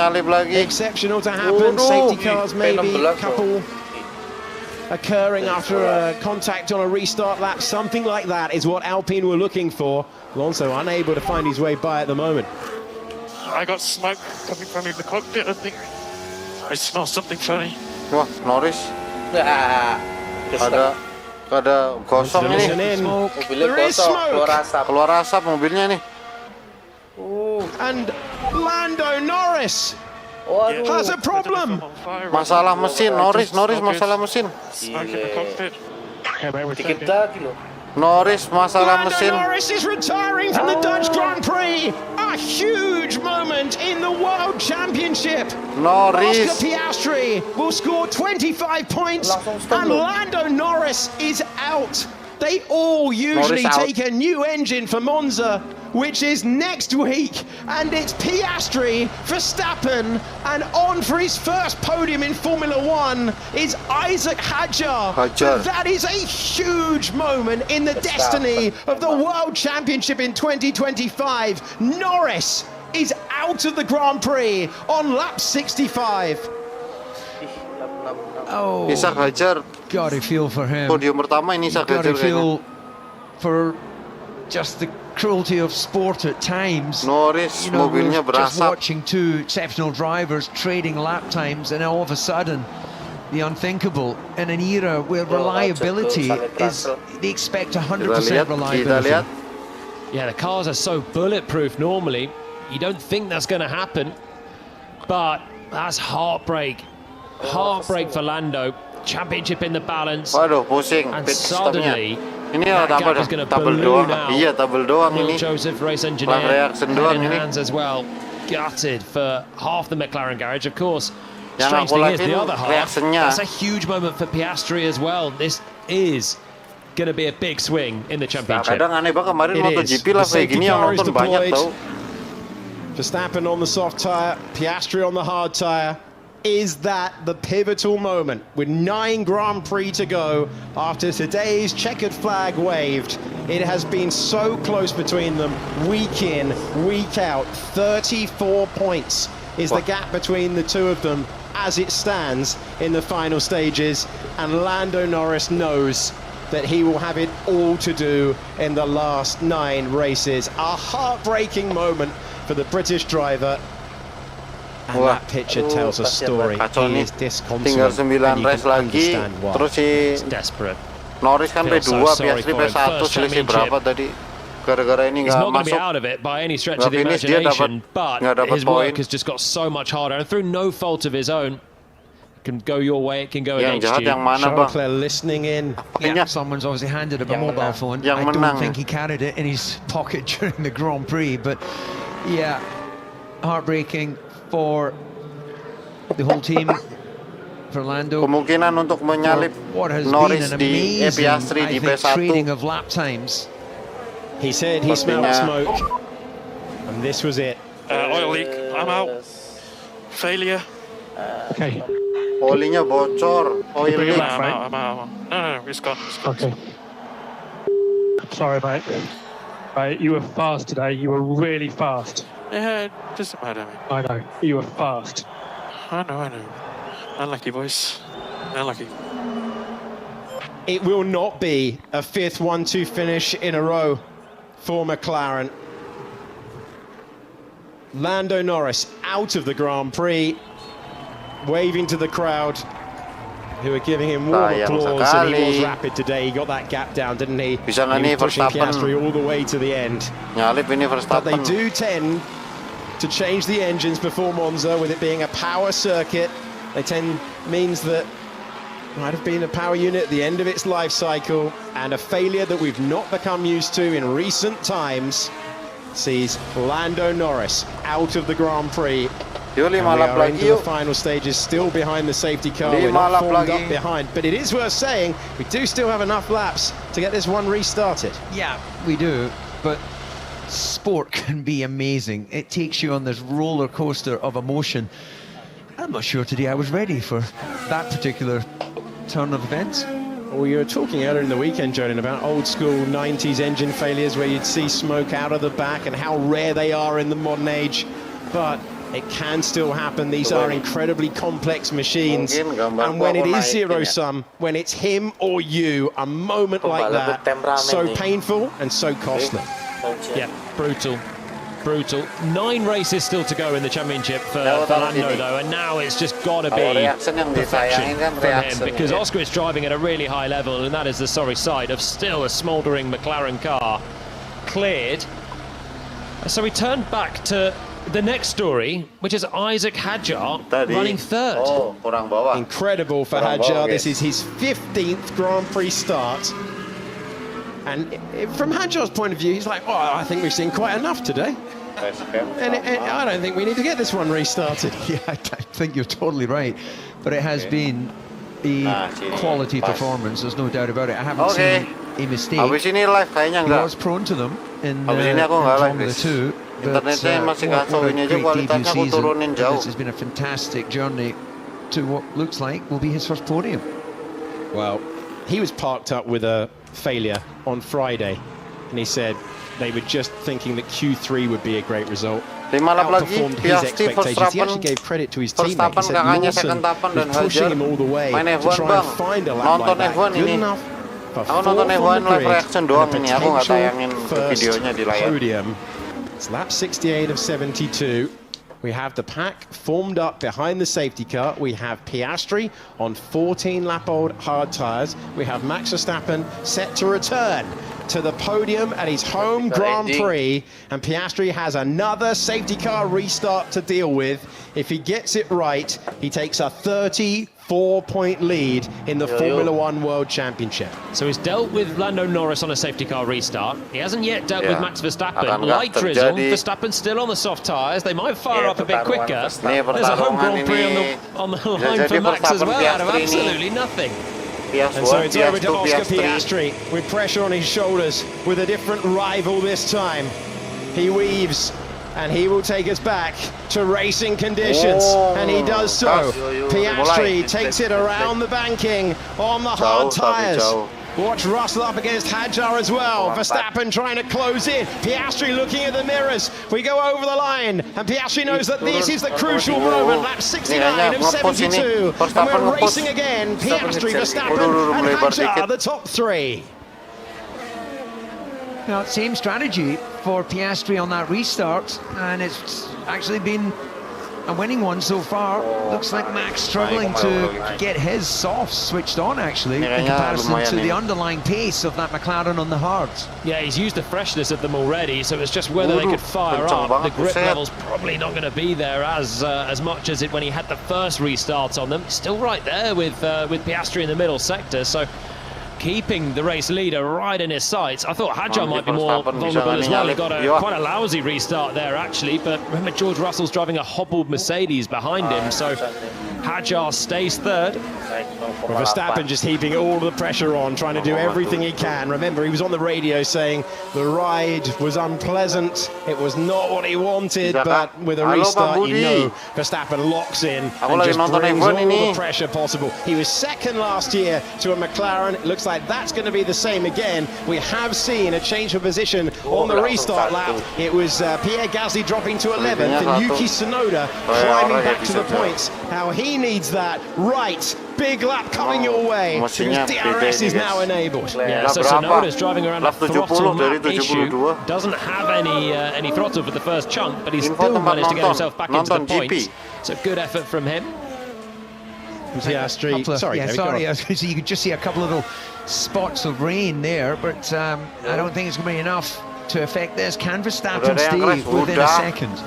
exceptional to happen. Safety cars maybe, a couple occurring after a contact on a restart lap. Something like that is what Alpine were looking for. Alonso unable to find his way by at the moment. I got smoke coming from in the cockpit, I think. I smell something funny. Wah, Norris. Ada gosong ini. There is smoke. Keluar asap mobilnya nih. And Lando Norris has a problem. Masalah mesin, Norris masalah mesin. Norris masalah mesin. Norris is retiring from the Dutch Grand Prix. A huge moment in the World Championship. Norris. Oscar Piastri will score 25 points and Lando Norris is out. They all usually take a new engine for Monza, which is next week, and it's Piastri, Verstappen, and on for his first podium in Formula One is Isaac Hadjar. That is a huge moment in the destiny of the World Championship in 2025. Norris is out of the Grand Prix on lap 65. Oh, Isaac Hadjar. Gotta feel for him. Podium pertama ini Isaac Hadjar. Gotta feel for just the cruelty of sport at times. Norris, mobilnya berasap. Just watching two exceptional drivers trading lap times, and all of a sudden, the unthinkable in an era where reliability is, they expect 100% reliability. Yeah, the cars are so bulletproof normally. You don't think that's going to happen, but that's heartbreak. Heartbreak for Lando. Championship in the balance. Waduh, pusing. And suddenly, ini that gap is going to balloon out. Iya, tabel doang Will ini. Joseph, race engineer, in hands as well. Gutted for half the McLaren garage, of course. Strange thing is, the other half, that's a huge moment for Piastri as well. This is going to be a big swing in the championship. Kadang aneh banget kemarin MotoGP lah kayak gini yang nonton banyak tau. Verstappen on the soft tyre, Piastri on the hard tyre. Is that the pivotal moment with 9 Grand Prix to go after today's checkered flag waved? It has been so close between them week in, week out. 34 points is the gap between the two of them as it stands in the final stages, and Lando Norris knows that he will have it all to do in the last 9 races. A heartbreaking moment for the British driver. And that picture tells a story. He is disconsolate. Tinggal 9 race lagi, terus si Norris kan P2, Piastri P1, selisih berapa tadi? Gara-gara ini nggak masuk. He's not going to be out of it by any stretch of the imagination, but his work has just got so much harder, and through no fault of his own. It can go your way, it can go against you. Charles Leclerc listening in. Yeah, someone's obviously handed him a mobile phone. I don't think he carried it in his pocket during the Grand Prix, but yeah, heartbreaking for the whole team. for Lando. Kemungkinan untuk menyalip What has Norris been an di amazing, Piastri I di think, P1. trading of lap times. He said he smelled smoke, and this was it. Oil leak. I'm out. Failure. Okay. Olinya bocor. Oil leak. I'm out. No, it's gone. Okay. Sorry, mate. Mate, you were fast today. You were really fast. Yeah, it doesn't matter. I know. You were fast. I know. Unlucky, boys. Unlucky. It will not be a fifth 1-2 finish in a row for McLaren. Lando Norris out of the Grand Prix, waving to the crowd, who are giving him warm applause, and he was rapid today. He got that gap down, didn't he? He was pushing Piastri all the way to the end. But they do tend to change the engines before Monza, with it being a power circuit. Means that might have been a power unit at the end of its life cycle, and a failure that we've not become used to in recent times sees Lando Norris out of the Grand Prix. And we are into the final stages, still behind the safety car. We're not formed up behind, but it is worth saying we do still have enough laps to get this one restarted. Yeah, we do, but sport can be amazing. It takes you on this roller coaster of emotion. I'm not sure today I was ready for that particular turn of events. We were talking earlier in the weekend, Jordan, about old school 90s engine failures where you'd see smoke out of the back and how rare they are in the modern age. But it can still happen. These are incredibly complex machines. And when it is zero-sum, when it's him or you, a moment like that, so painful and so costly. Yeah, brutal. 9 races still to go in the championship for Lando, though, and now it's just got to be perfection from him, because Oscar is driving at a really high level, and that is the sorry side of still a smouldering McLaren car. Cleared. So we turn back to the next story, which is Isaac Hadjar running third. Incredible for Hadjar. This is his 15th Grand Prix start. And from Hadjar's point of view, he's like, well, I think we've seen quite enough today. And I don't think we need to get this one restarted. Yeah, I think you're totally right. But it has been a quality performance, there's no doubt about it. I haven't seen a mistake. He was prone to them in Formula 2. But what a great debut season. This has been a fantastic journey to what looks like will be his first podium. Well, he was parked up with a failure on Friday, and he said they were just thinking that Q3 would be a great result. Outperformed his expectations. He actually gave credit to his teammate. He said Lawson was pushing him all the way to try and find a lap like that. Good enough for fourth on the grid and a potential first podium. It's lap 68 of 72. We have the pack formed up behind the safety car. We have Piastri on 14-lap-old hard tyres. We have Max Verstappen set to return to the podium at his home Grand Prix. And Piastri has another safety car restart to deal with. If he gets it right, he takes a 34-point lead in the Formula One World Championship. So he's dealt with Lando Norris on a safety car restart. He hasn't yet dealt with Max Verstappen. Light drizzle, Verstappen still on the soft tyres. They might fire up a bit quicker. There's a home Grand Prix on the line for Max as well, out of absolutely nothing. And so it's over to Oscar Piastri with pressure on his shoulders, with a different rival this time. He weaves, and he will take us back to racing conditions, and he does so. Piastri takes it around the banking on the hard tyres. Watch Russell up against Hadjar as well. Verstappen trying to close in. Piastri looking at the mirrors. We go over the line, and Piastri knows that this is the crucial moment. Lap 69 of 72, and we're racing again. Piastri, Verstappen, and Hadjar, the top three. Now, same strategy for Piastri on that restart, and it's actually been a winning one so far. Looks like Max struggling to get his softs switched on, actually, in comparison to the underlying pace of that McLaren on the hards. Yeah, he's used the freshness of them already, so it's just whether they could fire up. The grip level's probably not going to be there as much as it when he had the first restart on them. Still right there with Piastri in the middle sector, so keeping the race leader right in his sights. I thought Hadjar might be more vulnerable as well. He got quite a lousy restart there, actually, but remember George Russell's driving a hobbled Mercedes behind him, so Hadjar stays third. Well, Verstappen just heaping all the pressure on, trying to do everything he can. Remember, he was on the radio saying the ride was unpleasant, it was not what he wanted, but with a restart, you know Verstappen locks in and just brings all the pressure possible. He was second last year to a McLaren. It looks like that's going to be the same again. We have seen a change of position on the restart lap. It was Pierre Gasly dropping to 11th and Yuki Tsunoda climbing back to the points. How he needs that. Right, big lap coming your way, because DRS is now enabled. Yeah, so Tsunoda's driving around a throttle map issue. Doesn't have any throttle for the first chunk, but he's still managed to get himself back into the points. So good effort from him. Piastri. You could just see a couple of little spots of rain there, but I don't think it's going to be enough to affect this. Can Verstappen stay within a second?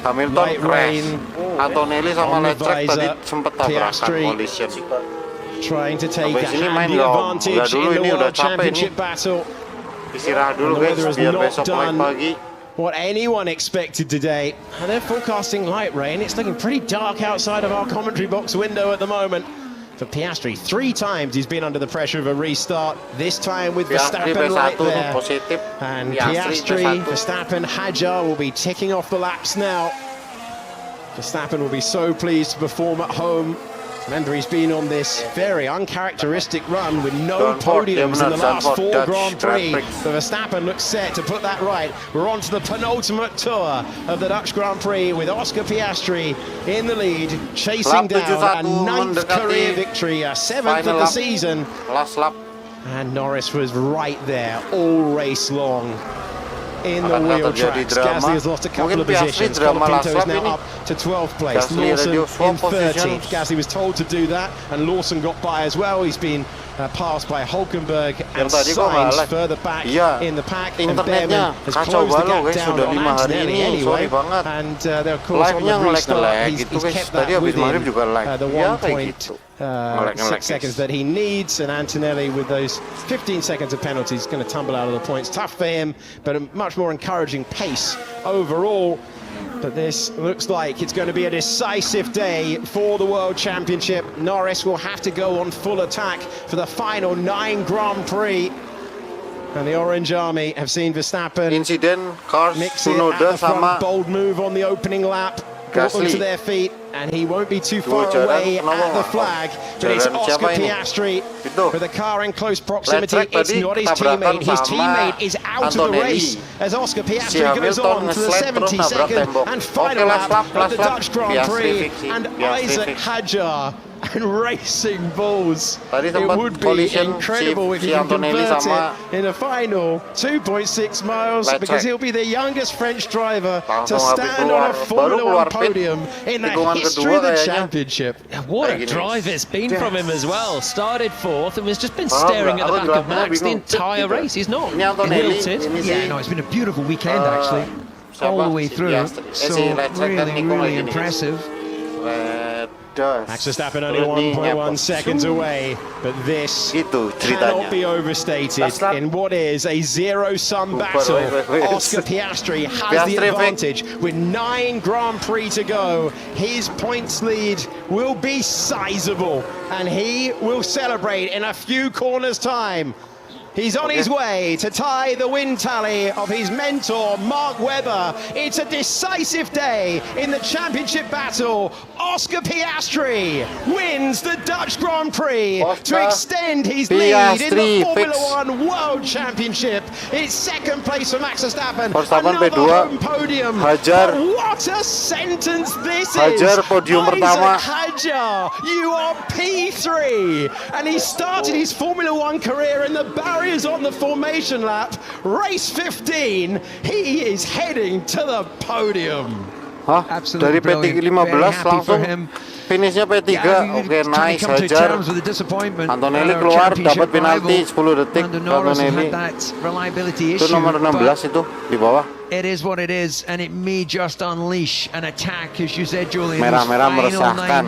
Hamilton crash. Antonelli sama Leclerc tadi sempat tabrakan collision. Trying to take a handy advantage in the World Championship battle. Istirahat dulu guys, biar besok naik pagi. What anyone expected today, and they're forecasting light rain. It's looking pretty dark outside of our commentary box window at the moment. For Piastri, 3 times he's been under the pressure of a restart, this time with Verstappen right there. And Piastri, Verstappen, Hadjar will be ticking off the laps now. Verstappen will be so pleased to perform at home. Remember, he's been on this very uncharacteristic run with no podiums in the last 4 Grand Prix. So Verstappen looks set to put that right. We're on to the penultimate tour of the Dutch Grand Prix with Oscar Piastri in the lead, chasing down a 9th career victory, a 7th of the season. Last lap. And Norris was right there all race long. In the wheel tracks, Gasly has lost a couple of positions. Pinto is now up to 12th place. Lawson in 13th. Gasly was told to do that, and Lawson got by as well. He's been passed by Hulkenberg and Sainz further back in the pack. And Behrman has closed the gap down on Antonelli anyway. And of course on the restart, he's kept that within the 1.6 seconds that he needs, and Antonelli with those 15 seconds of penalties is going to tumble out of the points. Tough for him, but a much more encouraging pace overall. But this looks like it's going to be a decisive day for the World Championship. Norris will have to go on full attack for the final 9 Grand Prix. And the Orange Army have seen Verstappen mix it at the front, bold move on the opening lap. Got them to their feet, and he won't be too far away at the flag. But it's Oscar Piastri with the car in close proximity. It's not his teammate. His teammate is out of the race as Oscar Piastri goes on to the 72nd and final lap of the Dutch Grand Prix. And Isaac Hadjar and Racing Bulls. It would be incredible if he can convert it in a final 2.6 miles, because he'll be the youngest French driver to stand on a Formula 1 podium in the history of the championship. What a drive it's been from him as well. Started 4th and has just been staring at the back of Max the entire race. He's not wilted. Yeah, no, it's been a beautiful weekend actually, all the way through. So really impressive. Max Verstappen only 1.1 seconds away, but this cannot be overstated in what is a zero-sum battle. Oscar Piastri has the advantage with 9 Grand Prix to go. His points lead will be sizable, and he will celebrate in a few corners' time. He's on his way to tie the win tally of his mentor, Mark Webber. It's a decisive day in the championship battle. Oscar Piastri wins the Dutch Grand Prix to extend his lead in the Formula 1 World Championship. It's 2nd place for Max Verstappen, another home podium. But what a sentence this is! Isaac Hadjar, you are P3! And he started his Formula 1 career in the barriers on the formation lap. Race 15, he is heading to the podium. Absolutely brilliant. Very happy for him. Finishnya P3, oke, nice, Hadjar. Antonelli keluar, dapat penalti 10 detik. Antonelli itu nomor 16 itu di bawah. It is what it is, and it may just unleash an attack, as you said, Julian. Merah-merah meresahkan.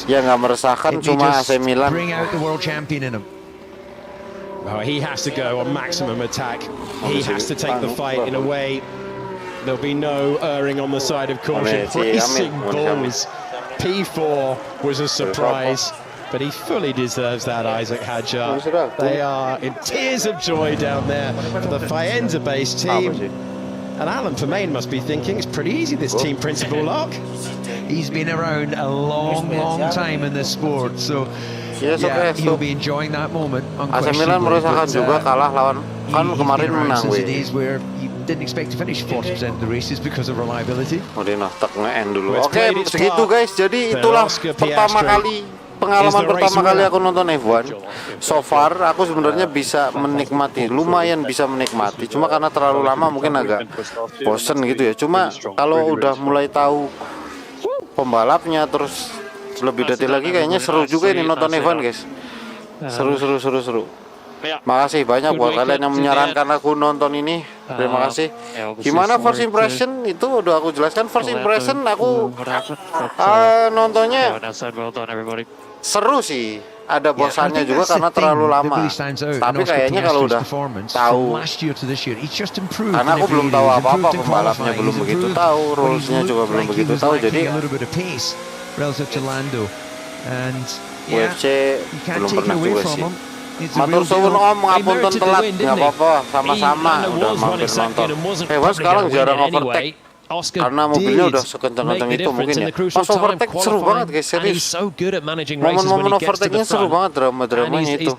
Ya nggak meresahkan, cuma AC Milan. Bring out the world champion in him. Oh, he has to go on maximum attack. He has to take the fight in a way. There'll be no erring on the side of caution. Racing balls. P4 was a surprise, but he fully deserves that, Isaac Hadjar. They are in tears of joy down there for the Faenza-based team. And Alan Permain must be thinking, it's pretty easy, this team principal lock. He's been around a long time in this sport, so yeah, he'll be enjoying that moment. AC Milan merusakan juga kalah lawan kan kemarin menang where you didn't expect to finish 40% of the races because of reliability. Udah tak nge-end dulu. Oke, segitu guys. Jadi itulah pengalaman pertama kali aku nonton F1. So far aku sebenarnya bisa menikmati, lumayan bisa menikmati. Cuma karena terlalu lama mungkin agak bosen gitu ya. Cuma kalau udah mulai tahu pembalapnya terus lebih detail lagi, kayaknya seru juga ini nonton F1 guys. Seru. Makasih banyak buat kalian yang menyarankan aku nonton ini. Terima kasih. Gimana first impression itu udah aku jelaskan. First impression aku nontonnya seru sih. Ada bosannya juga karena terlalu lama. Tapi kayaknya kalau udah tahu, karena aku belum tahu apa-apa, pembalapnya belum begitu tahu, rulesnya juga belum begitu tahu, jadi UFC belum pernah juga sih. Matur suwun om, ngapunten telat, nggak apa-apa, sama-sama udah mampir nonton. Hewan sekarang jarang overtake karena mobilnya udah sekencang-kencang itu mungkin ya. Pas overtake seru banget guys, serius. Momen-momen overtake-nya seru banget, drama-dramanya itu.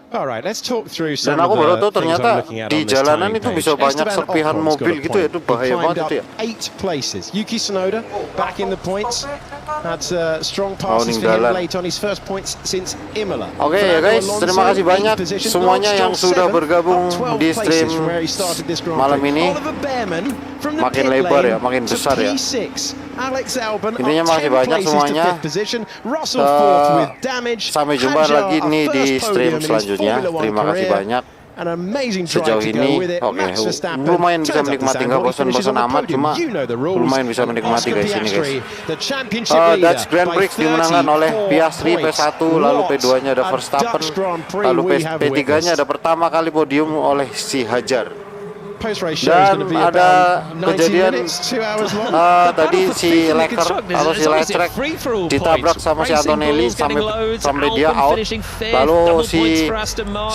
Alright, let's talk through Dan some aku baru tahu of the things ternyata I'm looking at di on this jalanan timing itu page. bisa banyak Esteban serpihan Ocon's mobil got a gitu ya, point. itu bahaya He banget climbed itu ya. up 8 places. Yuki Tsunoda back in the points. Had strong passes for him late on his first points since Imola. Oke ya guys, terima kasih banyak semuanya yang sudah bergabung di stream malam ini. Makin lebar ya, makin besar ya. Intinya makasih banyak semuanya. Sampai jumpa lagi nih di stream selanjutnya. Terima kasih banyak. Sejauh ini, lumayan bisa menikmati, nggak bosan-bosan amat, cuma lumayan bisa menikmati guys ini guys. Dutch Grand Prix dimenangkan oleh Piastri P1, lalu P2-nya ada Verstappen, lalu P3-nya ada pertama kali podium oleh si Hadjar. Dan ada kejadian tadi si Lecker atau si Leclerc ditabrak sama si Antonelli sampai dia out. Lalu si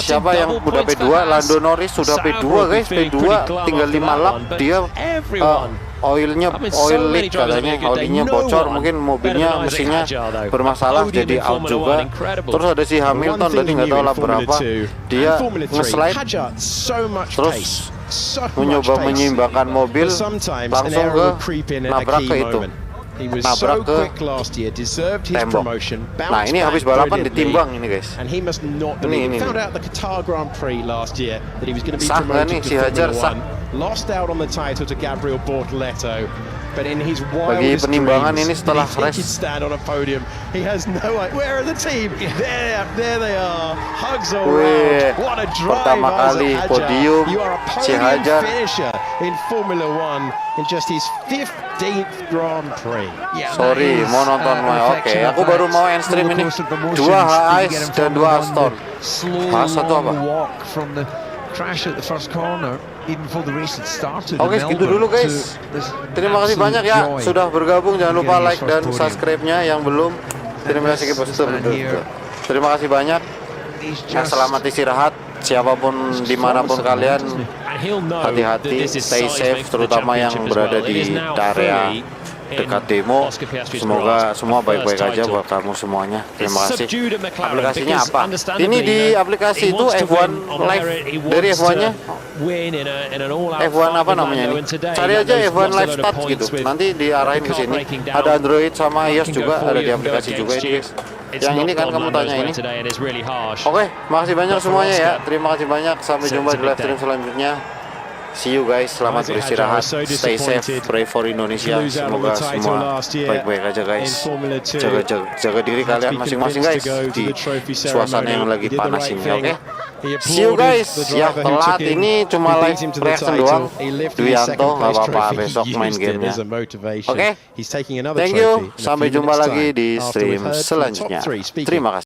siapa yang udah P2, Lando Norris sudah P2 guys, P2 tinggal 5 lap dia oil leak katanya, olinya bocor, mungkin mobilnya mesinnya bermasalah jadi out juga. Terus ada si Hamilton tadi nggak tahu lah berapa, dia nge-slide terus mencoba menyeimbangkan mobil, langsung ke nabrak ke itu, nabrak ke tembok. Nah ini habis balapan ditimbang ini guys. Ini sah nggak nih si Hadjar, sah? Bagi penimbangan ini setelah race. Wih, pertama kali podium si Hadjar. Sorry, mau nonton oke, aku baru mau end stream ini. 2 HIs dan 2 Aston. Satu apa? Oke, segitu dulu guys. Terima kasih banyak ya sudah bergabung. Jangan lupa like dan subscribe-nya yang belum. Terima kasih Terima kasih banyak. Selamat istirahat. Siapapun dimanapun kalian, hati-hati, stay safe, terutama yang berada di area dekat demo. Semoga semua baik-baik aja buat kamu semuanya. Terima kasih. Aplikasinya apa? Ini di aplikasi itu F1 Live dari F1-nya. F1 apa namanya ini? Cari aja F1 Live Stats gitu. Nanti diarahin ke sini. Ada Android sama iOS juga, ada di aplikasi juga ini guys. Yang ini kan kamu tanya ini. Oke, makasih banyak semuanya ya. Terima kasih banyak. Sampai jumpa di live stream selanjutnya. See you guys, selamat beristirahat, stay safe, pray for Indonesia, semoga semua baik-baik aja guys. Jaga diri kalian masing-masing guys di suasana yang lagi panas ini, oke? See you guys. Ya telat ini cuma live reaction doang. Dwianto nggak apa-apa, besok main gamenya. Oke, thank you. Sampai jumpa lagi di stream selanjutnya. Terima kasih.